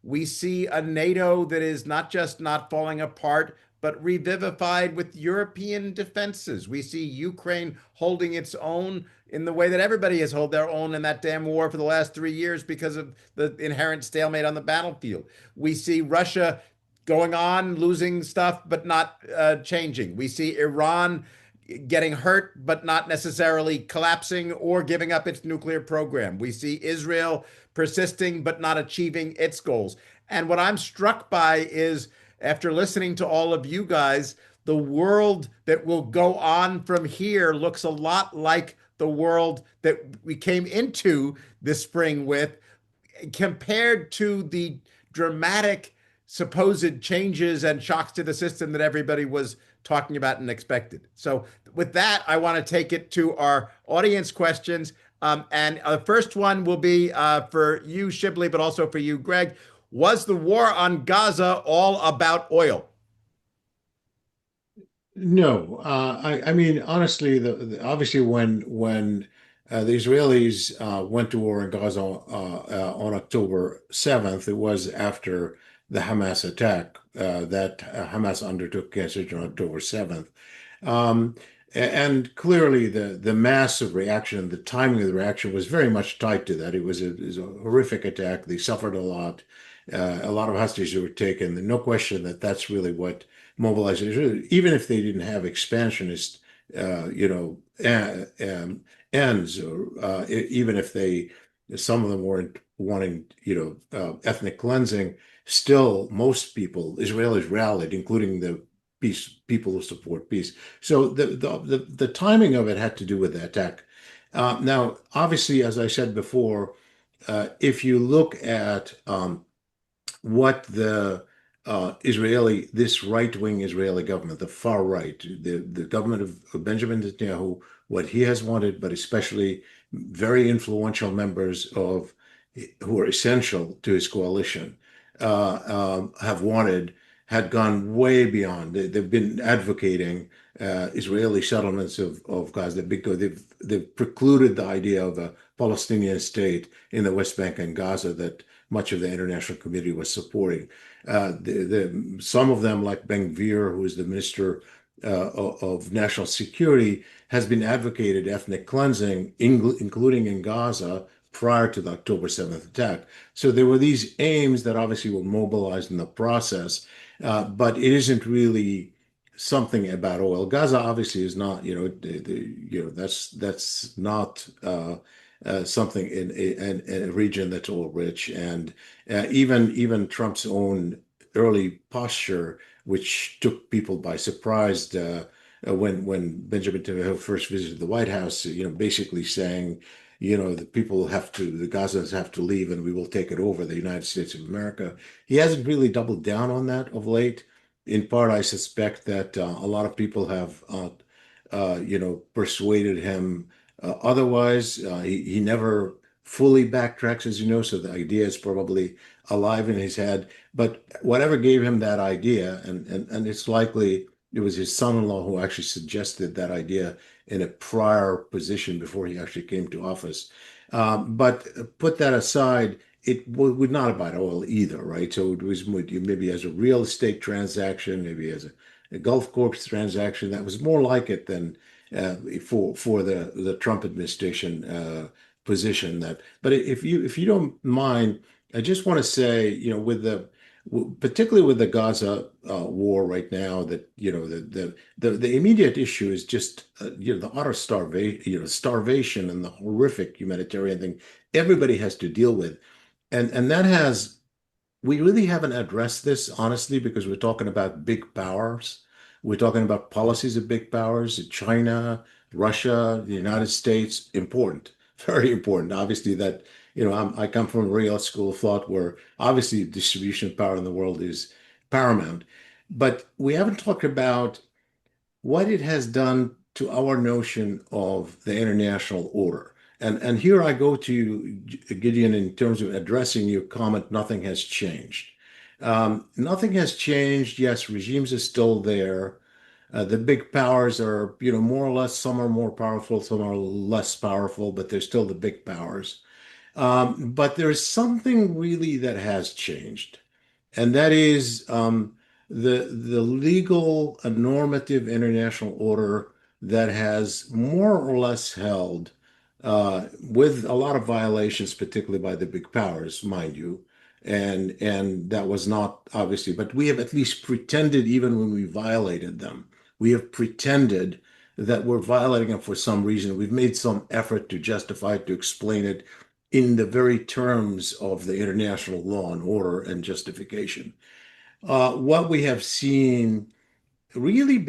we see a NATO that is not just not falling apart, but revivified with European defenses. We see Ukraine holding its own in the way that everybody has held their own in that damn war for the last 3 years because of the inherent stalemate on the battlefield. We see Russia going on, losing stuff, but not changing. We see Iran getting hurt, but not necessarily collapsing or giving up its nuclear program. We see Israel persisting, but not achieving its goals. And what I'm struck by is, after listening to all of you guys, the world that will go on from here looks a lot like the world that we came into this spring with, compared to the dramatic supposed changes and shocks to the system that everybody was talking about and expected. So with that, I want to take it to our audience questions. And the first one will be for you, Shibley, but also for you, Greg. Was the war on Gaza all about oil? No, I mean, honestly, obviously when the Israelis went to war in Gaza on October 7th, it was after the Hamas attack that Hamas undertook against Israel on October 7th. And clearly the massive reaction, the timing of the reaction was very much tied to that. It was a horrific attack. They suffered a lot. A lot of hostages were taken. No question that that's really what mobilized Israel. Even if they didn't have expansionist, ends, or even if some of them weren't wanting, ethnic cleansing, still most people, Israelis rallied, including the people who support peace. So the timing of it had to do with the attack. Now, obviously, as I said before, if you look at what this right-wing Israeli government, the far right, the government of Benjamin Netanyahu, what he has wanted, but especially very influential members who are essential to his coalition, have wanted, had gone way beyond. They've been advocating Israeli settlements of Gaza because they've precluded the idea of a Palestinian state in the West Bank and Gaza that much of the international community was supporting. Some of them, like Ben-Gvir, who is the Minister of National Security, has been advocated ethnic cleansing, including in Gaza, prior to the October 7th attack. So there were these aims that obviously were mobilized in the process, but it isn't really something about oil. Gaza obviously is not, that's not something in a region that's oil rich, and even Trump's own early posture, which took people by surprise, when Benjamin Netanyahu first visited the White House, basically saying, the the Gazans have to leave and we will take it over, the United States of America. He hasn't really doubled down on that of late. In part, I suspect that a lot of people have, persuaded him otherwise. He never fully backtracks, as you know, so the idea is probably alive in his head. But whatever gave him that idea, and it's likely it was his son-in-law who actually suggested that idea in a prior position before he actually came to office. But put that aside, it would not about oil either, right? So it was maybe as a real estate transaction, maybe as a Gulf Corp transaction. That was more like it than for the Trump administration position. But if you don't mind, I just want to say, with particularly with the Gaza war right now, that the immediate issue is just the utter starvation and the horrific humanitarian thing everybody has to deal with, and that has we really haven't addressed this honestly because we're talking about big powers. We're talking about policies of big powers, China, Russia, the United States. Important, very important. Obviously, that I come from a real school of thought where obviously distribution of power in the world is paramount, but we haven't talked about what it has done to our notion of the international order. And here I go to Gideon in terms of addressing your comment, nothing has changed. Nothing has changed. Yes, regimes are still there. The big powers are, more or less, some are more powerful, some are less powerful, but they're still the big powers. But there's something really that has changed, and that is the legal and normative international order that has more or less held, with a lot of violations, particularly by the big powers, mind you, and that was not obviously, but we have at least pretended, even when we violated them, we have pretended that we're violating them for some reason. We've made some effort to justify it, to explain it in the very terms of the international law and order and justification. What we have seen, really,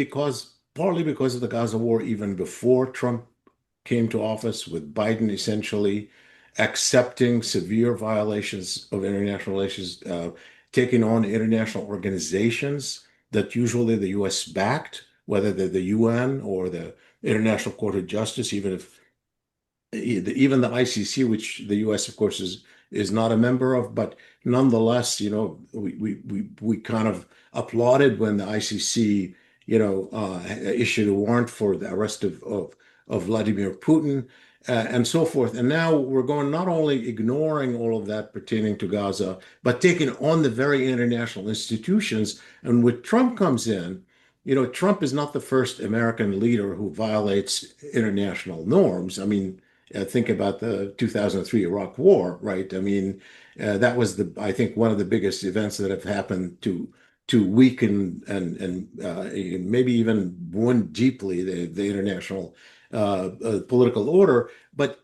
partly because of the Gaza war, even before Trump came to office, with Biden essentially accepting severe violations of international relations, taking on international organizations that usually the U.S. backed, whether they're the UN or the International Court of Justice, even the ICC, which the U.S. of course is not a member of, but nonetheless, we kind of applauded when the ICC, issued a warrant for the arrest of Vladimir Putin, and so forth. And now we're going, not only ignoring all of that pertaining to Gaza, but taking on the very international institutions. And when Trump comes in, Trump is not the first American leader who violates international norms. I mean, think about the 2003 Iraq War, right? I mean, that was I think, one of the biggest events that have happened to weaken and maybe even wound deeply the international political order. But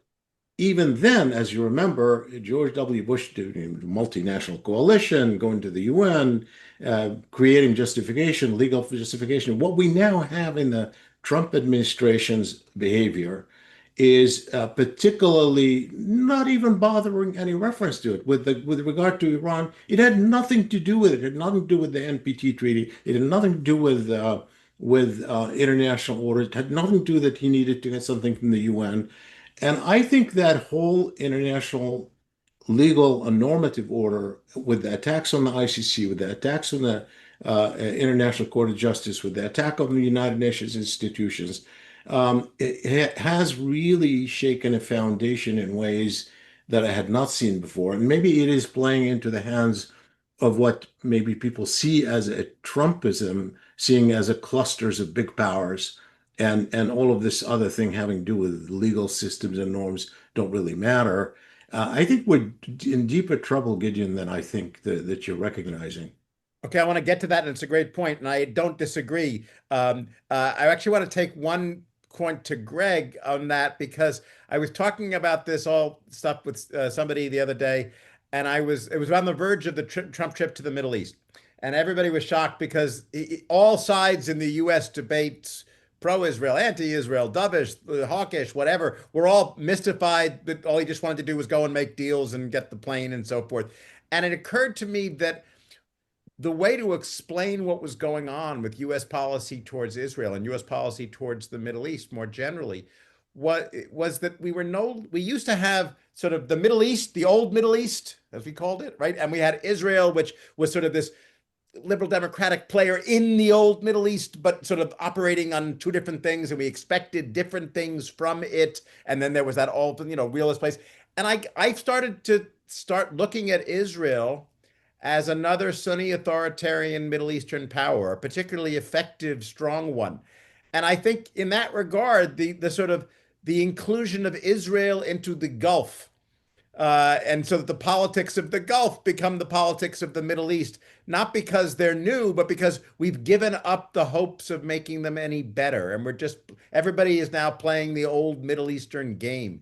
even then, as you remember, George W. Bush did a multinational coalition, going to the UN, creating justification, legal justification. What we now have in the Trump administration's behavior is particularly not even bothering any reference to it. With regard to Iran, it had nothing to do with it. It had nothing to do with the NPT treaty. It had nothing to do with international order. It had nothing to do that he needed to get something from the UN. And I think that whole international legal and normative order, with the attacks on the ICC, with the attacks on the International Court of Justice, with the attack on the United Nations institutions, it has really shaken a foundation in ways that I had not seen before. And maybe it is playing into the hands of what maybe people see as a Trumpism, seeing as a clusters of big powers, and all of this other thing having to do with legal systems and norms don't really matter. I think we're in deeper trouble, Gideon, than I think that you're recognizing. Okay, I want to get to that, and it's a great point, and I don't disagree. I actually want to take one point to Greg on that, because I was talking about this all stuff with somebody the other day, and it was on the verge of the Trump trip to the Middle East, and everybody was shocked because all sides in the U.S. debates, pro-Israel, anti-Israel, dovish, hawkish, whatever, were all mystified that all he just wanted to do was go and make deals and get the plane and so forth. And it occurred to me that the way to explain what was going on with U.S. policy towards Israel and U.S. policy towards the Middle East more generally was that we used to have sort of the Middle East, the old Middle East, as we called it, right? And we had Israel, which was sort of this liberal democratic player in the old Middle East, but sort of operating on two different things, and we expected different things from it. And then there was that old, realist place. And I started to looking at Israel as another Sunni authoritarian Middle Eastern power, a particularly effective, strong one. And I think in that regard, the sort of the inclusion of Israel into the Gulf And so that the politics of the Gulf become the politics of the Middle East, not because they're new, but because we've given up the hopes of making them any better. And everybody is now playing the old Middle Eastern game.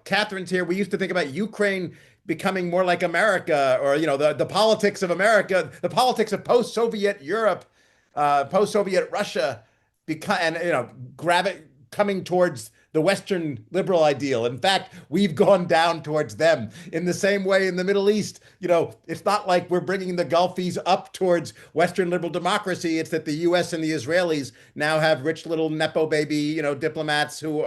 Catherine's here. We used to think about Ukraine becoming more like America, or, the politics of America, the politics of post-Soviet Europe, post-Soviet Russia, coming towards the Western liberal ideal. In fact, we've gone down towards them. In the same way in the Middle East, it's not like we're bringing the Gulfies up towards Western liberal democracy. It's that the US and the Israelis now have rich little Nepo baby, diplomats who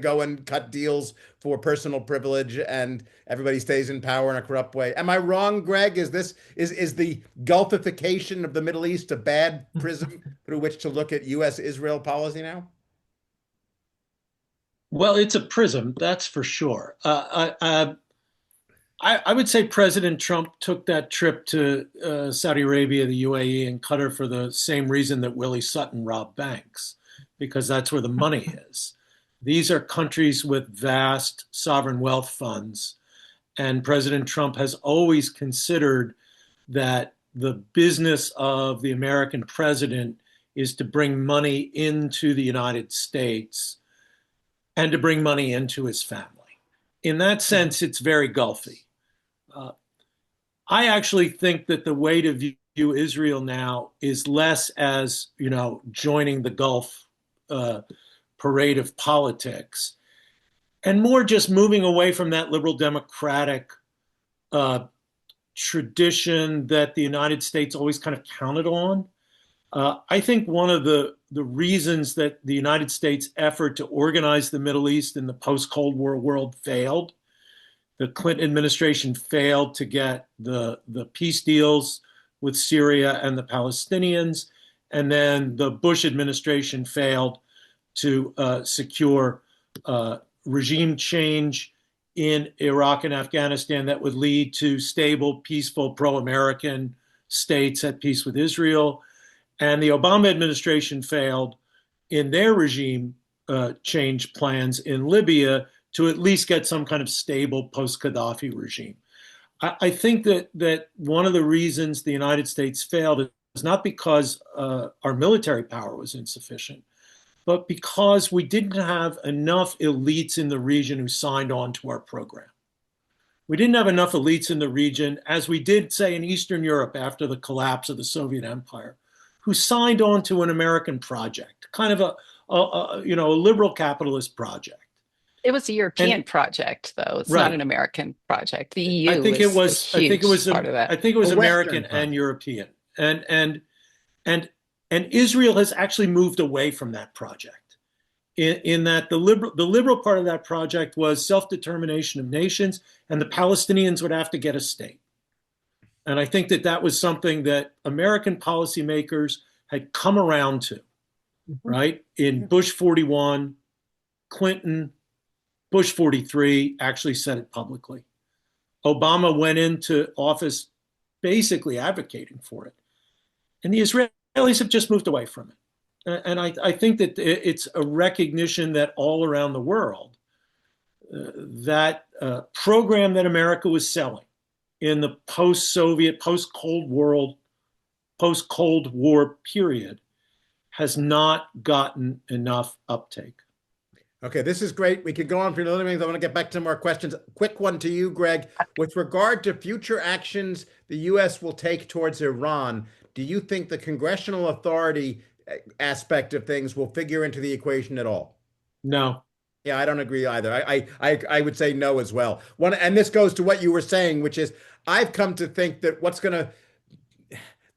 go and cut deals for personal privilege, and everybody stays in power in a corrupt way. Am I wrong, Greg? Is the Gulfification of the Middle East a bad prism through which to look at US-Israel policy now? Well, it's a prism, that's for sure. I would say President Trump took that trip to Saudi Arabia, the UAE, and Qatar for the same reason that Willie Sutton robbed banks, because that's where the money is. These are countries with vast sovereign wealth funds, and President Trump has always considered that the business of the American president is to bring money into the United States and to bring money into his family. In that sense, it's very Gulfy. I actually think that the way to view Israel now is less as, joining the Gulf parade of politics, and more just moving away from that liberal democratic tradition that the United States always kind of counted on. I think one of the reasons that the United States' effort to organize the Middle East in the post-Cold War world failed, the Clinton administration failed to get the peace deals with Syria and the Palestinians, and then the Bush administration failed to secure regime change in Iraq and Afghanistan that would lead to stable, peaceful, pro-American states at peace with Israel. And the Obama administration failed in their regime change plans in Libya to at least get some kind of stable post-Gaddafi regime. I think that one of the reasons the United States failed is not because our military power was insufficient, but because we didn't have enough elites in the region who signed on to our program. We didn't have enough elites in the region, as we did, say, in Eastern Europe after the collapse of the Soviet Empire, who signed on to an American project, kind of a liberal capitalist project. It was a European project, though. It's not an American project. The EU I think it was part of that. I think it was American and European. And Israel has actually moved away from that project. In that the liberal part of that project was self-determination of nations, and the Palestinians would have to get a state. And I think that was something that American policymakers had come around to, right? In Bush 41, Clinton, Bush 43 actually said it publicly. Obama went into office basically advocating for it. And the Israelis have just moved away from it. And I think that it's a recognition that all around the world, that program that America was selling in the post-Soviet, post-Cold War period has not gotten enough uptake. Okay, this is great. We could go on for another minute. I want to get back to more questions. Quick one to you, Greg. With regard to future actions the U.S. will take towards Iran, do you think the congressional authority aspect of things will figure into the equation at all? No. Yeah, I don't agree either. I would say no as well. And this goes to what you were saying, which is I've come to think that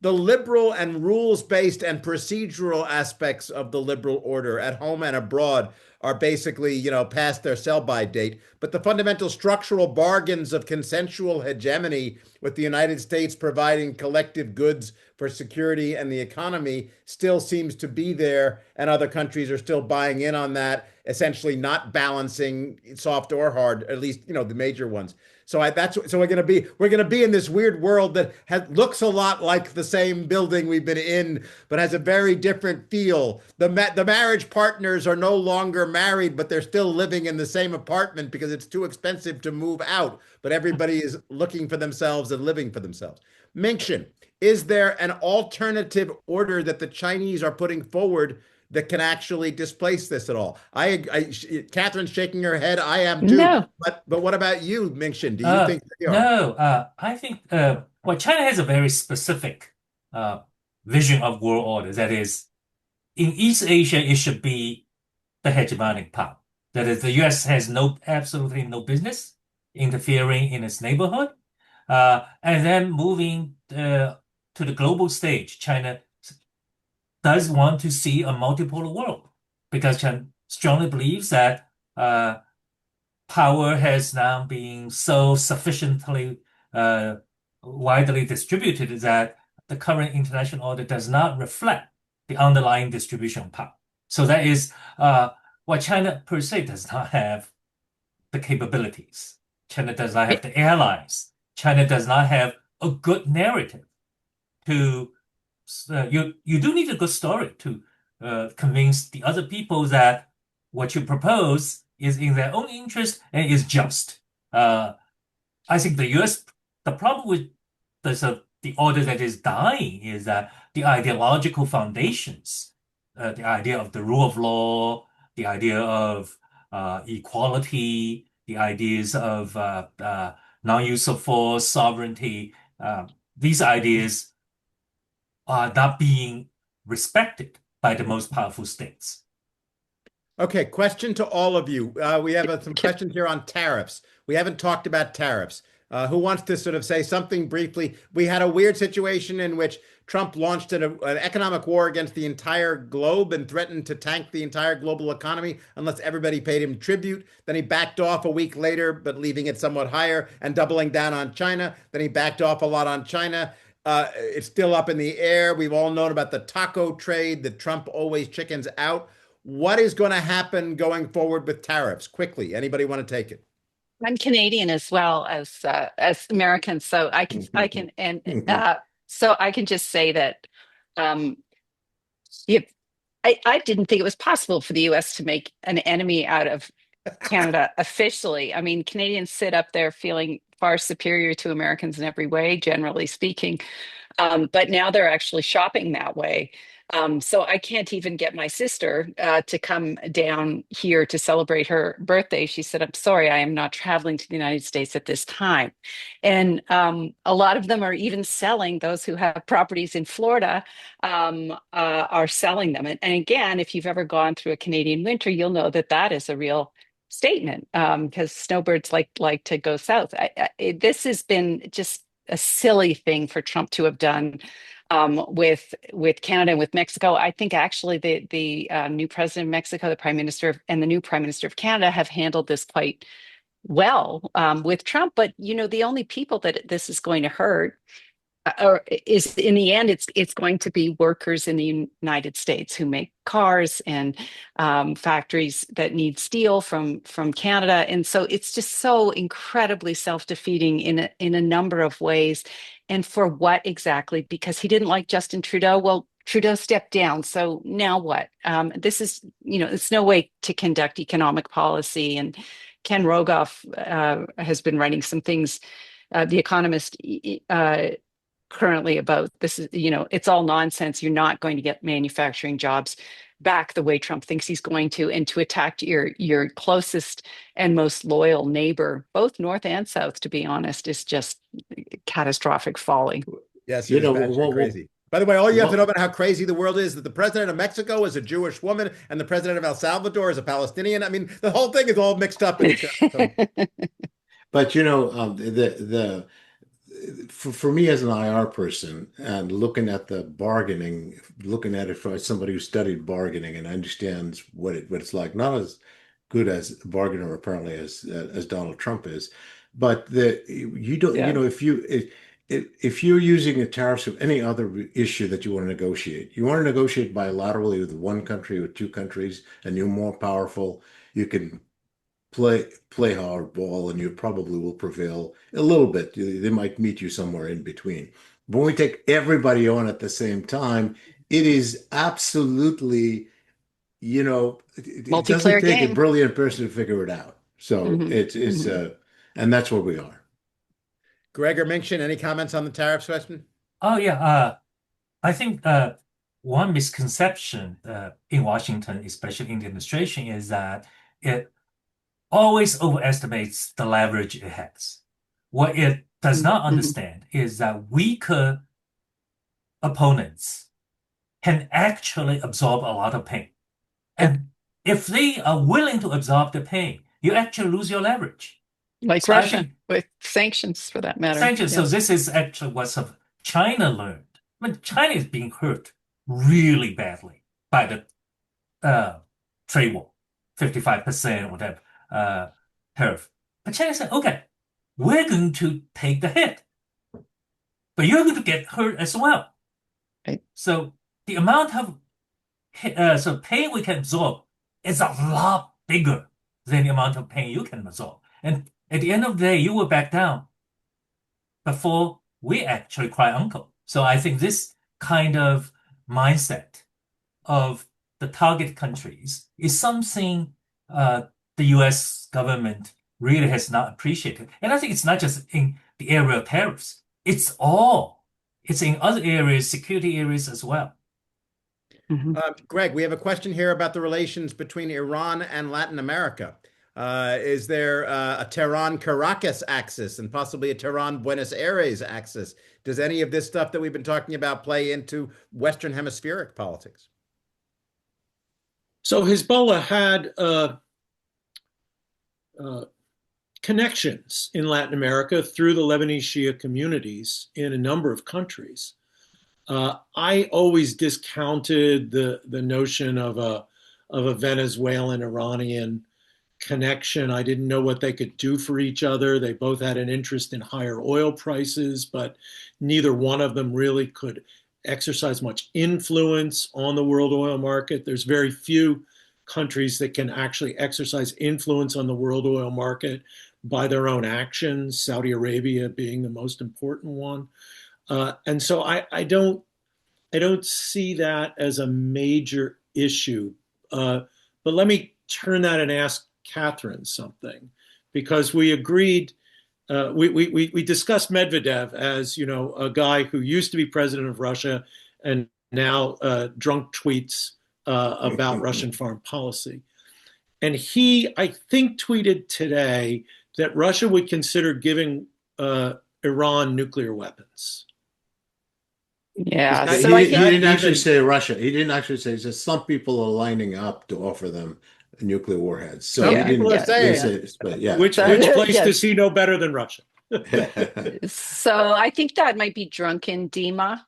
the liberal and rules-based and procedural aspects of the liberal order at home and abroad are basically, past their sell-by date. But the fundamental structural bargains of consensual hegemony, with the United States providing collective goods for security and the economy, still seems to be there, and other countries are still buying in on that, essentially not balancing soft or hard, at least, the major ones. So we're gonna be in this weird world that looks a lot like the same building we've been in, but has a very different feel. The marriage partners are no longer married, but they're still living in the same apartment because it's too expensive to move out. But everybody is looking for themselves and living for themselves. Minxin, is there an alternative order that the Chinese are putting forward that can actually displace this at all? Catherine's shaking her head. I am too. No. But what about you, Minxin? Do you think they are? No, I think well, China has a very specific vision of world order. That is, in East Asia, it should be the hegemonic power. That is, the U.S. has absolutely no business interfering in its neighborhood. And then moving to the global stage, China does want to see a multipolar world because China strongly believes that power has now been so sufficiently widely distributed that the current international order does not reflect the underlying distribution of power. So that is why China per se does not have the capabilities. China does not have the allies. China does not have a good narrative to you do need a good story to convince the other people that what you propose is in their own interest and is just. I think the problem with the order that is dying is that the ideological foundations, the idea of the rule of law, the idea of equality, the ideas of non-use of force, sovereignty, these ideas are not being respected by the most powerful states. Okay, question to all of you. We have some questions here on tariffs. We haven't talked about tariffs. Who wants to sort of say something briefly? We had a weird situation in which Trump launched an economic war against the entire globe and threatened to tank the entire global economy unless everybody paid him tribute. Then he backed off a week later, but leaving it somewhat higher and doubling down on China. Then he backed off a lot on China. It's still up in the air. We've all known about the taco trade, that Trump always chickens out. What is going to happen going forward with tariffs? Quickly, anybody want to take it? I'm Canadian as well as American, so so I can just say that um, I didn't think it was possible for the U.S. to make an enemy out of Canada officially. I mean, Canadians sit up there feeling far superior to Americans in every way, generally speaking. But now they're actually shopping that way. So I can't even get my sister to come down here to celebrate her birthday. She said, "I'm sorry, I am not traveling to the United States at this time." And a lot of them are even selling, those who have properties in Florida are selling them. And again, if you've ever gone through a Canadian winter, you'll know that that is a real statement because snowbirds like to go south. This has been just a silly thing for Trump to have done with Canada and with Mexico. I think actually the new president of Mexico, the prime minister, and the new prime minister of Canada have handled this quite well with Trump. But the only people that this is going to hurt or is in the end, it's going to be workers in the United States who make cars and factories that need steel from Canada, and so it's just so incredibly self-defeating in a number of ways. And for what exactly? Because he didn't like Justin Trudeau. Well, Trudeau stepped down, so now what? This is it's no way to conduct economic policy. And Ken Rogoff has been writing some things, The Economist. Currently about this is it's all nonsense. You're not going to get manufacturing jobs back the way Trump thinks he's going to, and to attack your closest and most loyal neighbor, both north and south, to be honest, is just catastrophic folly. Yes, crazy. By the way, all you have to know about how crazy the world is that the president of Mexico is a Jewish woman and the president of El Salvador is a Palestinian. I mean, the whole thing is all mixed up. But for me as an IR person and looking at the bargaining, looking at it from somebody who studied bargaining and understands what it's like, not as good as a bargainer apparently as Donald Trump is, but you don't, if you're using a tariffs of any other issue that you want to negotiate bilaterally with one country or two countries, and you're more powerful, you can play hardball, and you probably will prevail a little bit. They might meet you somewhere in between. But when we take everybody on at the same time, it is absolutely, it doesn't Multiplayer take a game. brilliant person to figure it out. So Hmm. it's Hmm. and that's where we are. Greg or Minxin, any comments on the tariffs question? Oh yeah, I think one misconception in Washington, especially in the administration, is that it always overestimates the leverage it has. What it does not Hmm. understand is that weaker opponents can actually absorb a lot of pain. And if they are willing to absorb the pain, you actually lose your leverage. Like So I Russia, think with sanctions for that matter. sanctions. Yeah. So this is actually what China learned. I mean, China is being hurt really badly by the trade war, 55% whatever tariff. But China said, okay, we're going to take the hit, but you're going to get hurt as well. Right. So the amount of pain we can absorb is a lot bigger than the amount of pain you can absorb. And at the end of the day, you will back down before we actually cry uncle. So I think this kind of mindset of the target countries is something the US government really has not appreciated. And I think it's not just in the area of tariffs. It's in other areas, security areas as well. Hmm. Greg, we have a question here about the relations between Iran and Latin America. Is there a Tehran-Caracas axis and possibly a Tehran-Buenos Aires axis? Does any of this stuff that we've been talking about play into Western hemispheric politics? So Hezbollah had connections in Latin America through the Lebanese Shia communities in a number of countries. I always discounted the notion of a Venezuelan Iranian connection. I didn't know what they could do for each other. They both had an interest in higher oil prices, but neither one of them really could exercise much influence on the world oil market. There's very few countries that can actually exercise influence on the world oil market by their own actions, Saudi Arabia being the most important one. And so I don't see that as a major issue. But let me turn that and ask Catherine something, because we agreed. We discussed Medvedev as a guy who used to be president of Russia and now drunk tweets about Russian foreign policy. And he, I think, tweeted today that Russia would consider giving Iran nuclear weapons. Yeah. He, So I he think didn't actually say Russia. He didn't actually say. He said some people are lining up to offer them nuclear warheads. So Some he people are didn't saying say this, but yeah. Which place does he know better than Russia? so I think that might be drunken Dima.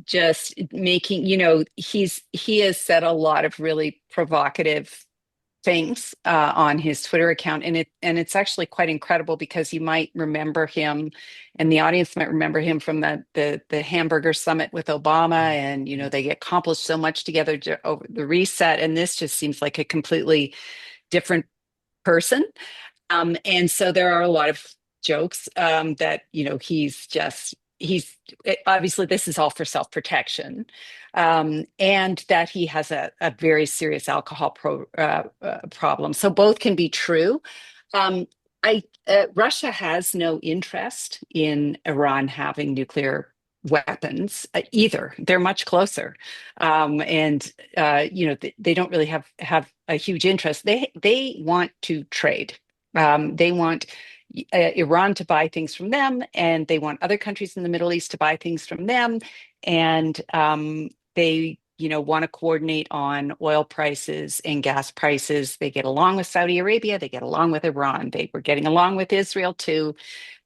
Just making, he has said a lot of really provocative things on his Twitter account, and it's actually quite incredible because you might remember him, and the audience might remember him from the hamburger summit with Obama, and they accomplished so much together over the reset, and this just seems like a completely different person. And so there are a lot of jokes that he's obviously this is all for self-protection, and that he has a very serious alcohol problem. So both can be true. Russia has no interest in Iran having nuclear weapons either. They're much closer, and they don't really have a huge interest. They want to trade. They want Iran to buy things from them, and they want other countries in the Middle East to buy things from them, and they want to coordinate on oil prices and gas prices. They get along with Saudi Arabia, they get along with Iran, they were getting along with Israel too,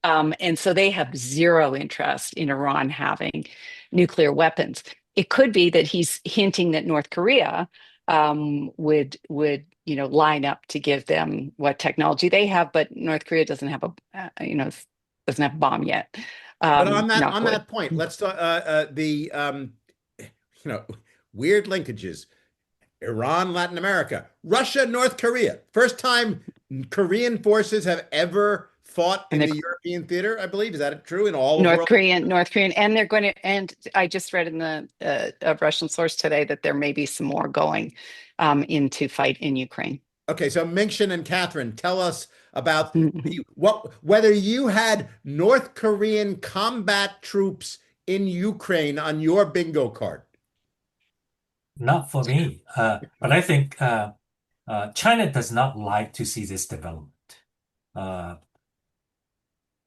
and so they have zero interest in Iran having nuclear weapons. It could be that he's hinting that North Korea would line up to give them what technology they have, but North Korea doesn't have doesn't have a bomb yet. But on that point, let's talk the weird linkages. Iran, Latin America, Russia, North Korea. First time Korean forces have ever fought in And the European theater, I believe. Is that true in all of North world? Korean, and they're going to. And I just read in the a Russian source today that there may be some more going into fight in Ukraine. Okay, so Minxin and Catherine, tell us about whether you had North Korean combat troops in Ukraine on your bingo card. Not for me, but I think China does not like to see this development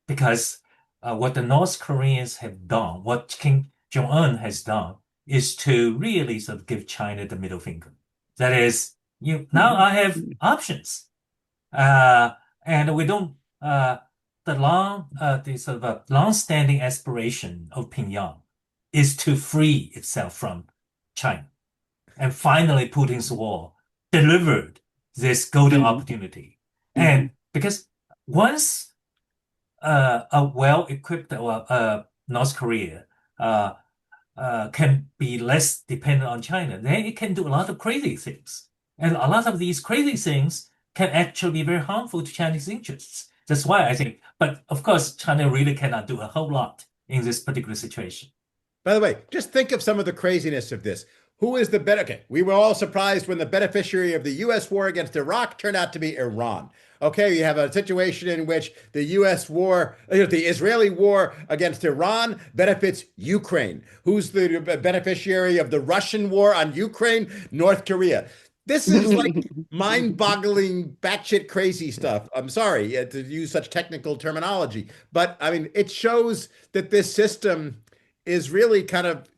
because what the North Koreans have done, what Kim Jong-un has done, is to really sort of give China the middle finger. That is, now I have options, and we don't. The sort of long-standing aspiration of Pyongyang is to free itself from China. And finally, Putin's war delivered this golden opportunity. And because once a well-equipped North Korea can be less dependent on China, then it can do a lot of crazy things. And a lot of these crazy things can actually be very harmful to Chinese interests. That's why I think, but of course, China really cannot do a whole lot in this particular situation. By the way, just think of some of the craziness of this. Who is the better? Okay, we were all surprised when the beneficiary of the U.S. war against Iraq turned out to be Iran. Okay, you have a situation in which the U.S. war, the Israeli war against Iran benefits Ukraine. Who's the beneficiary of the Russian war on Ukraine? North Korea. This is like mind-boggling, batshit crazy stuff. I'm sorry to use such technical terminology, but I mean, it shows that this system is really kind of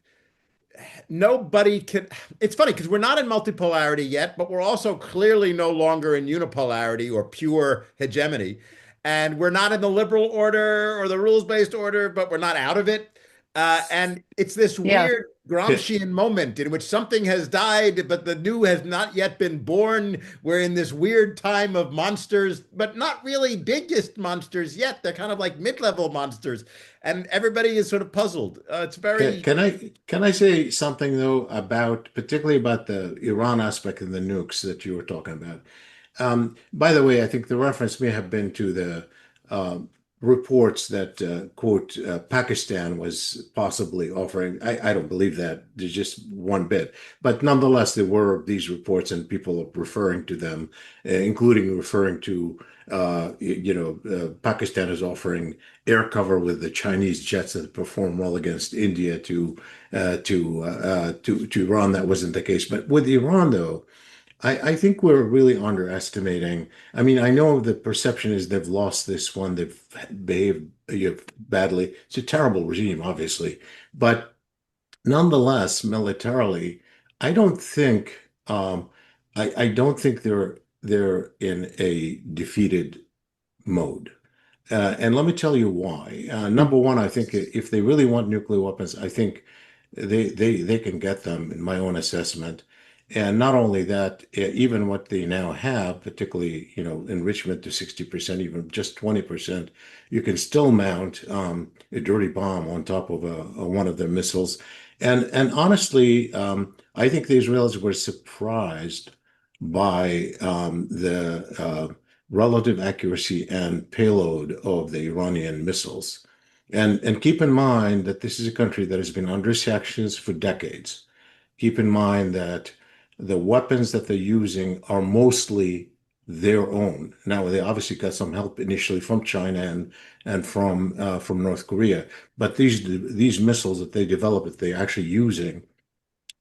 nobody can. It's funny because we're not in multipolarity yet, but we're also clearly no longer in unipolarity or pure hegemony. And we're not in the liberal order or the rules-based order, but we're not out of it. And it's this weird Gramscian moment in which something has died, but the new has not yet been born. We're in this weird time of monsters, but not really biggest monsters yet. They're kind of like mid-level monsters. And everybody is sort of puzzled. It's very. Can I say something though about particularly about the Iran aspect and the nukes that you were talking about? By the way, I think the reference may have been to the reports that quote Pakistan was possibly offering. I don't believe that. There's just one bit, but nonetheless, there were these reports and people referring to them, including referring to Pakistan is offering air cover with the Chinese jets that perform well against India to Iran. That wasn't the case, but with Iran though. I think we're really underestimating. I mean, I know the perception is they've lost this one, they've behaved badly. It's a terrible regime, obviously, but nonetheless, militarily, I don't think I don't think they're in a defeated mode. And let me tell you why. Number one, I think if they really want nuclear weapons, I think they can get them, in my own assessment. And not only that, even what they now have, particularly, enrichment to 60%, even just 20%, you can still mount a dirty bomb on top of one of their missiles. And honestly, I think the Israelis were surprised by the relative accuracy and payload of the Iranian missiles. And keep in mind that this is a country that has been under sanctions for decades. Keep in mind that the weapons that they're using are mostly their own. Now, they obviously got some help initially from China and from North Korea, but these missiles that they developed, that they're actually using,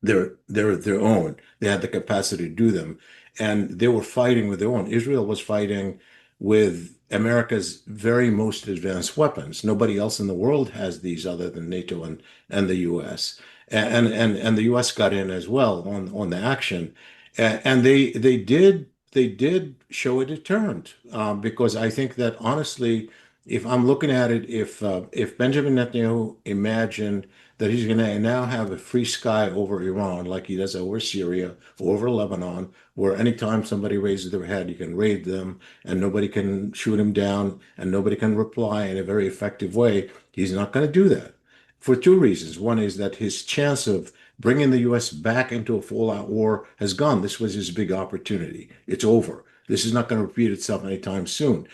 they're their own. They had the capacity to do them, and they were fighting with their own. Israel was fighting with America's very most advanced weapons. Nobody else in the world has these other than NATO and the U.S. And the U.S. got in as well on the action, and they did show a deterrent because I think that honestly, if I'm looking at it, if Benjamin Netanyahu imagined that he's going to now have a free sky over Iran like he does over Syria, over Lebanon, where anytime somebody raises their head, you can raid them and nobody can shoot him down and nobody can reply in a very effective way, he's not going to do that for two reasons. One is that his chance of bringing the U.S. back into a full-out war has gone. This was his big opportunity. It's over. This is not going to repeat itself anytime soon.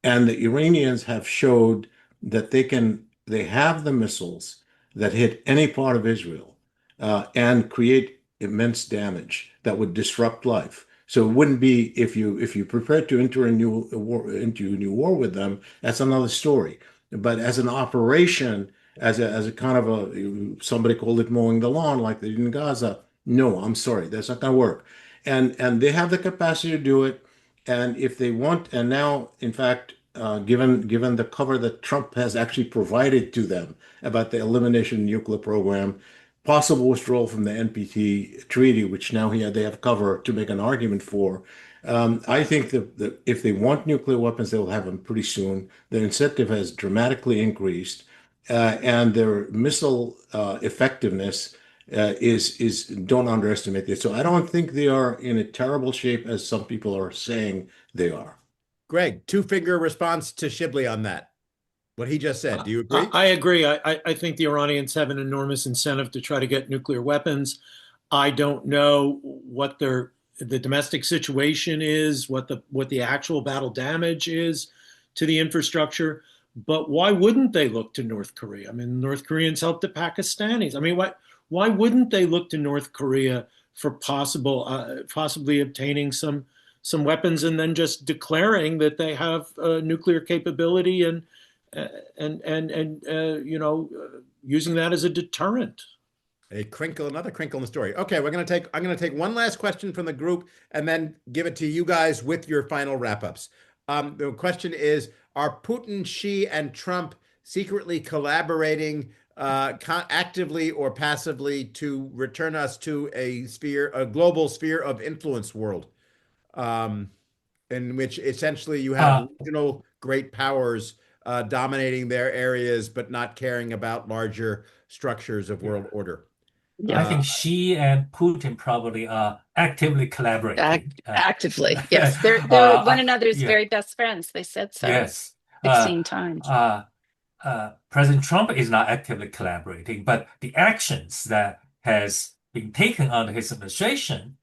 And the Iranians have showed that they have the missiles that hit any part of Israel and create immense damage that would disrupt life. So it wouldn't be if you prepare to enter into a new war with them, that's another story. But as an operation, as a kind of somebody called it mowing the lawn like they did in Gaza. No, I'm sorry, that's not going to work. And they have the capacity to do it. And if they want, and now, in fact, given the cover that Trump has actually provided to them about the elimination of the nuclear program, possible withdrawal from the NPT treaty, which now they have cover to make an argument for. I think that if they want nuclear weapons, they will have them pretty soon. Their incentive has dramatically increased, and their missile effectiveness is don't underestimate it. So I don't think they are in a terrible shape as some people are saying they are. Greg, two-finger response to Shibli on that. What he just said. Do you agree? I agree. I think the Iranians have an enormous incentive to try to get nuclear weapons. I don't know what the domestic situation is, what the actual battle damage is to the infrastructure. But why wouldn't they look to North Korea? I mean, North Koreans helped the Pakistanis. I mean, why wouldn't they look to North Korea for possibly obtaining some weapons and then just declaring that they have nuclear capability and using that as a deterrent? Another crinkle in the story. Okay, I'm going to take one last question from the group and then give it to you guys with your final wrap-ups. The question is, are Putin, Xi, and Trump secretly collaborating actively or passively to return us to a global sphere of influence world, in which essentially you have regional great powers dominating their areas, but not caring about larger structures of world order? Yeah, I think Xi and Putin probably are actively collaborating. Actively, yes. They're one another's very best friends. They said so. Yes. 16 times. President Trump is not actively collaborating, but the actions that has been taken under his administration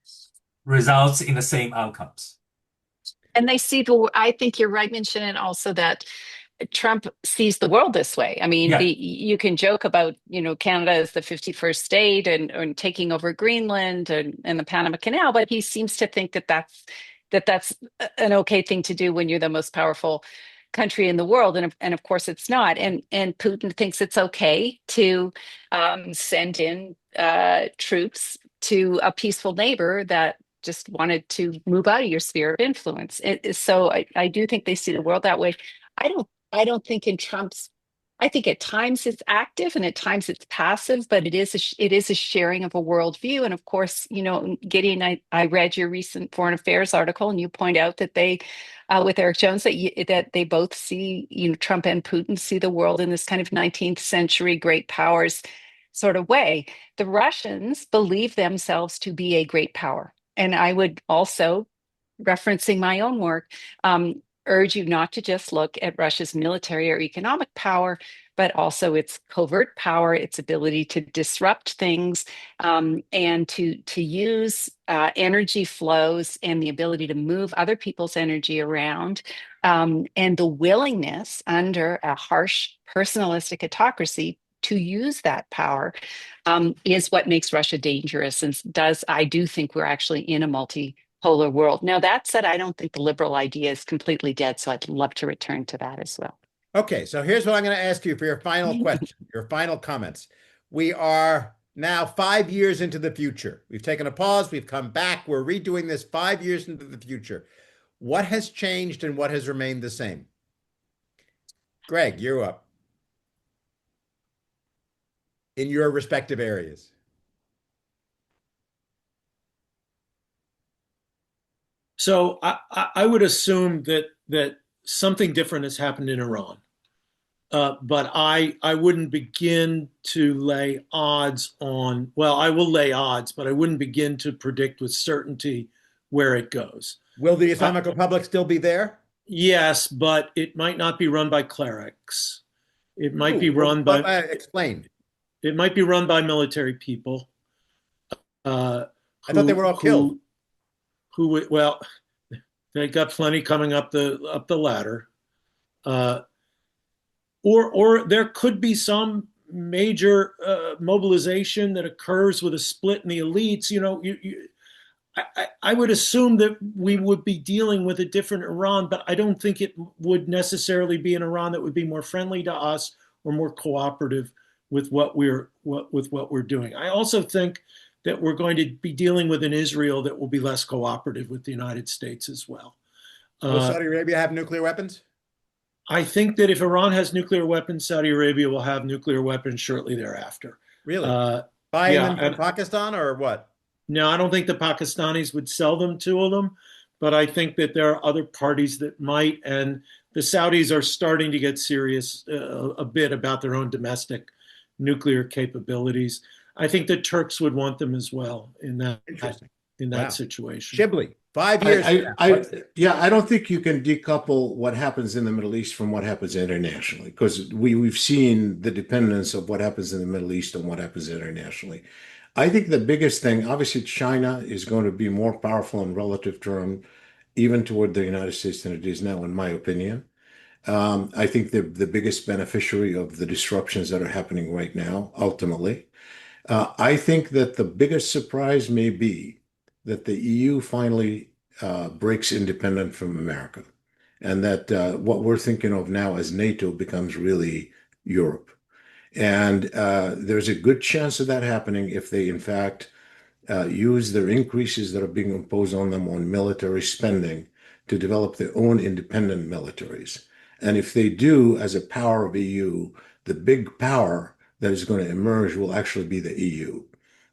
results in the same outcomes. And they see I think you're right, Minxin, and also that Trump sees the world this way. I mean, you can joke about, Canada as the 51st state and taking over Greenland and the Panama Canal, but he seems to think that that's an okay thing to do when you're the most powerful country in the world. And of course it's not. And Putin thinks it's okay to send in troops to a peaceful neighbor that just wanted to move out of your sphere of influence. So I do think they see the world that way. I don't think I think at times it's active and at times it's passive, but it is a sharing of a worldview. And of course, Gideon, I read your recent foreign affairs article, and you point out that they, with Eric Jones, that they both see, Trump and Putin see the world in this kind of 19th century great powers sort of way. The Russians believe themselves to be a great power. And I would also, referencing my own work, urge you not to just look at Russia's military or economic power, but also its covert power, its ability to disrupt things, and to use energy flows and the ability to move other people's energy around, and the willingness under a harsh personalistic autocracy to use that power is what makes Russia dangerous, and I do think we're actually in a multipolar world. Now, that said, I don't think the liberal idea is completely dead, so I'd love to return to that as well. Okay, so here's what I'm going to ask you for your final question, your final comments. We are now 5 years into the future. We've taken a pause, we've come back, we're redoing this 5 years into the future. What has changed and what has remained the same? Greg, you're up. In your respective areas. So I would assume that something different has happened in Iran, but I wouldn't begin to lay odds on. Well, I will lay odds, but I wouldn't begin to predict with certainty where it goes. Will the Islamic Republic still be there? Yes, but it might not be run by clerics. It might be run by. Explain. It might be run by military people. uh, I thought they were all killed. well, they got plenty coming up the ladder. Or there could be some major mobilization that occurs with a split in the elites. I would assume that we would be dealing with a different Iran, but I don't think it would necessarily be an Iran that would be more friendly to us or more cooperative with what we're doing. I also think that we're going to be dealing with an Israel that will be less cooperative with the United States as well. Will Saudi Arabia have nuclear weapons? I think that if Iran has nuclear weapons, Saudi Arabia will have nuclear weapons shortly thereafter. Really? Yeah, Buying them from Pakistan or what? No, I don't think the Pakistanis would sell them to them, but I think that there are other parties that might, and the Saudis are starting to get serious a bit about their own domestic nuclear capabilities. I think the Turks would want them as well in that situation. Shibley, 5 years. I don't think you can decouple what happens in the Middle East from what happens internationally, because we've seen the dependence of what happens in the Middle East and what happens internationally. I think the biggest thing, obviously, China is going to be more powerful in relative terms, even toward the United States than it is now, in my opinion. I think they're the biggest beneficiary of the disruptions that are happening right now, ultimately. I think that the biggest surprise may be that the EU finally breaks independent from America, and that what we're thinking of now as NATO becomes really Europe. And there's a good chance of that happening if they, in fact, use their increases that are being imposed on them on military spending to develop their own independent militaries. And if they do, as a power of EU, the big power that is going to emerge will actually be the EU.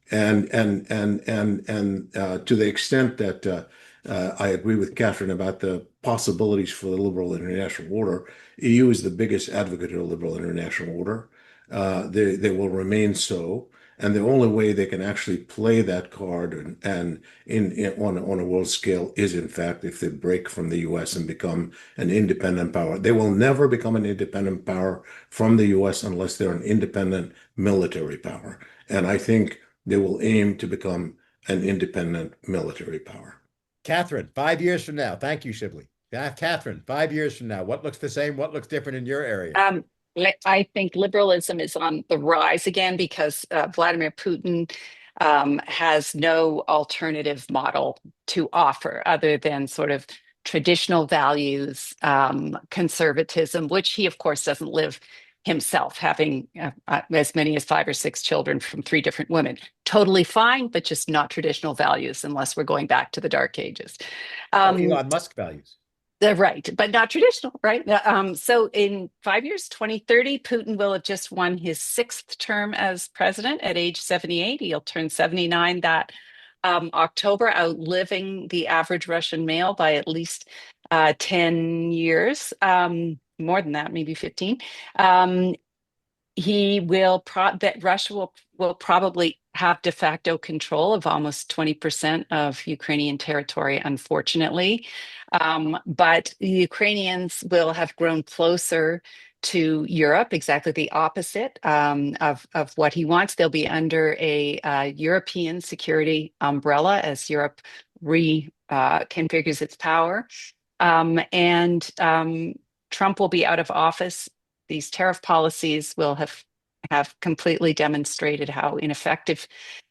And to the extent that I agree with Catherine about the possibilities for the liberal international order, EU is the biggest advocate of the liberal international order. They will remain so, and the only way they can actually play that card and on a world scale is, in fact, if they break from the U.S. and become an independent power. They will never become an independent power from the U.S. unless they're an independent military power, and I think they will aim to become an independent military power. Catherine, 5 years from now. Thank you, Shibley. Catherine, 5 years from now, what looks the same? What looks different in your area? I think liberalism is on the rise again because Vladimir Putin has no alternative model to offer other than sort of traditional values, conservatism, which he, of course, doesn't live himself, having as many as 5 or 6 children from 3 different women. Totally fine, but just not traditional values unless we're going back to the Dark Ages. Elon Musk values. Right, but not traditional, right? So in 5 years, 2030, Putin will have just won his 6th term as president at age 78. He'll turn 79 that October, outliving the average Russian male by at least 10 years, more than that, maybe 15. That Russia will probably have de facto control of almost 20% of Ukrainian territory, unfortunately. But the Ukrainians will have grown closer to Europe, exactly the opposite of what he wants. They'll be under a European security umbrella as Europe reconfigures its power. And Trump will be out of office. These tariff policies will have completely demonstrated how ineffective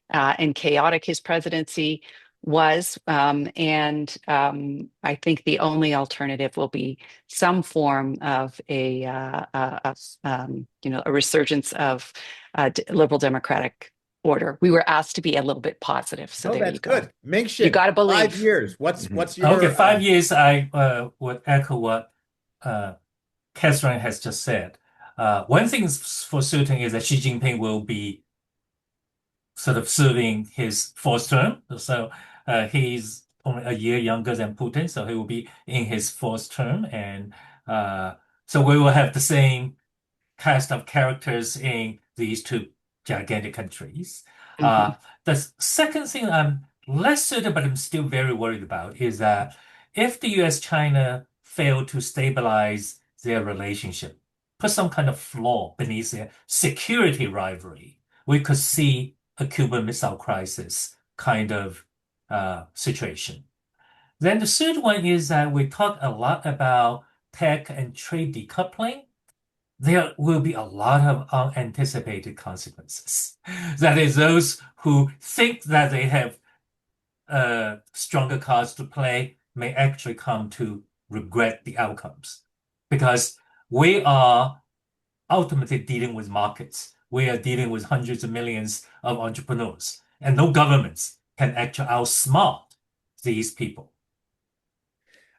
and chaotic his presidency was. And I think the only alternative will be some form of a resurgence of liberal democratic order. We were asked to be a little bit positive, so there you go. Good. Minxin, you got to believe. 5 years. What's your? Okay, 5 years. I would echo what Catherine has just said. One thing for certain is that Xi Jinping will be sort of serving his 4th term. So he's only a year younger than Putin, so he will be in his 4th term. And so we will have the same cast of characters in these 2 gigantic countries. The second thing I'm less certain, but I'm still very worried about, is that if the US-China fail to stabilize their relationship, put some kind of flaw beneath their security rivalry, we could see a Cuban Missile Crisis kind of situation. Then the third one is that we talk a lot about tech and trade decoupling. There will be a lot of unanticipated consequences. That is, those who think that they have stronger cards to play may actually come to regret the outcomes, because we are ultimately dealing with markets. We are dealing with hundreds of millions of entrepreneurs, and no governments can actually outsmart these people.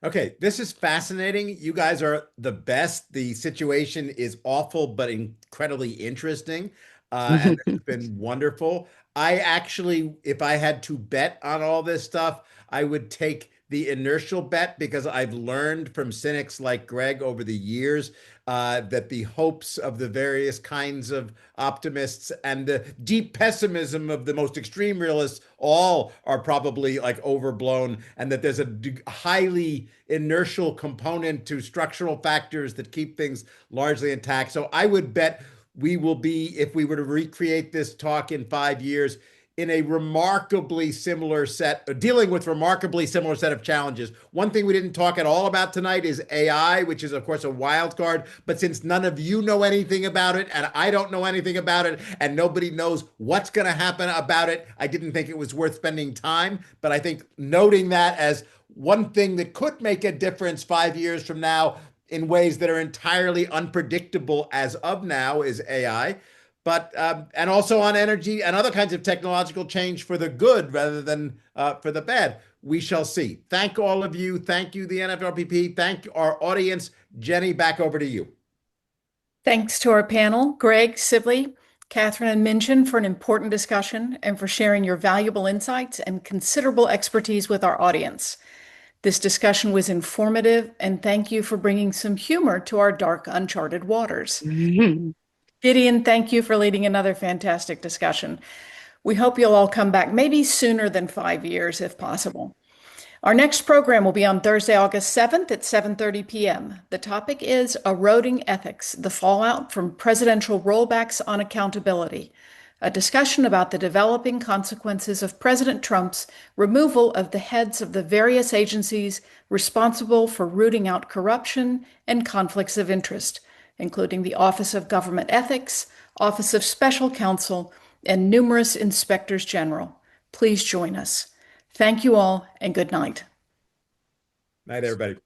Okay, this is fascinating. You guys are the best. The situation is awful, but incredibly interesting. And it's been wonderful. I actually, if I had to bet on all this stuff, I would take the inertial bet because I've learned from cynics like Greg over the years that the hopes of the various kinds of optimists and the deep pessimism of the most extreme realists all are probably like overblown, and that there's a highly inertial component to structural factors that keep things largely intact. So I would bet we will be, if we were to recreate this talk in 5 years, in a remarkably similar set, dealing with remarkably similar set of challenges. One thing we didn't talk at all about tonight is AI, which is of course a wild card. But since none of you know anything about it, and I don't know anything about it, and nobody knows what's going to happen about it, I didn't think it was worth spending time. But I think noting that as one thing that could make a difference 5 years from now in ways that are entirely unpredictable as of now is AI. But and also on energy and other kinds of technological change for the good rather than for the bad. We shall see. Thank all of you. Thank you, the NFRPP. Thank our audience. Jenny, back over to you. Thanks to our panel, Greg, Sibley, Catherine, and Minxin, for an important discussion and for sharing your valuable insights and considerable expertise with our audience. This discussion was informative, and thank you for bringing some humor to our dark, uncharted waters. Gideon, thank you for leading another fantastic discussion. We hope you'll all come back maybe sooner than 5 years, if possible. Our next program will be on Thursday, August 7th at 7:30 p.m. The topic is Eroding Ethics, the Fallout from Presidential Rollbacks on Accountability, a discussion about the developing consequences of President Trump's removal of the heads of the various agencies responsible for rooting out corruption and conflicts of interest, including the Office of Government Ethics, Office of Special Counsel, and numerous inspectors general. Please join us. Thank you all, and good night. Night, everybody.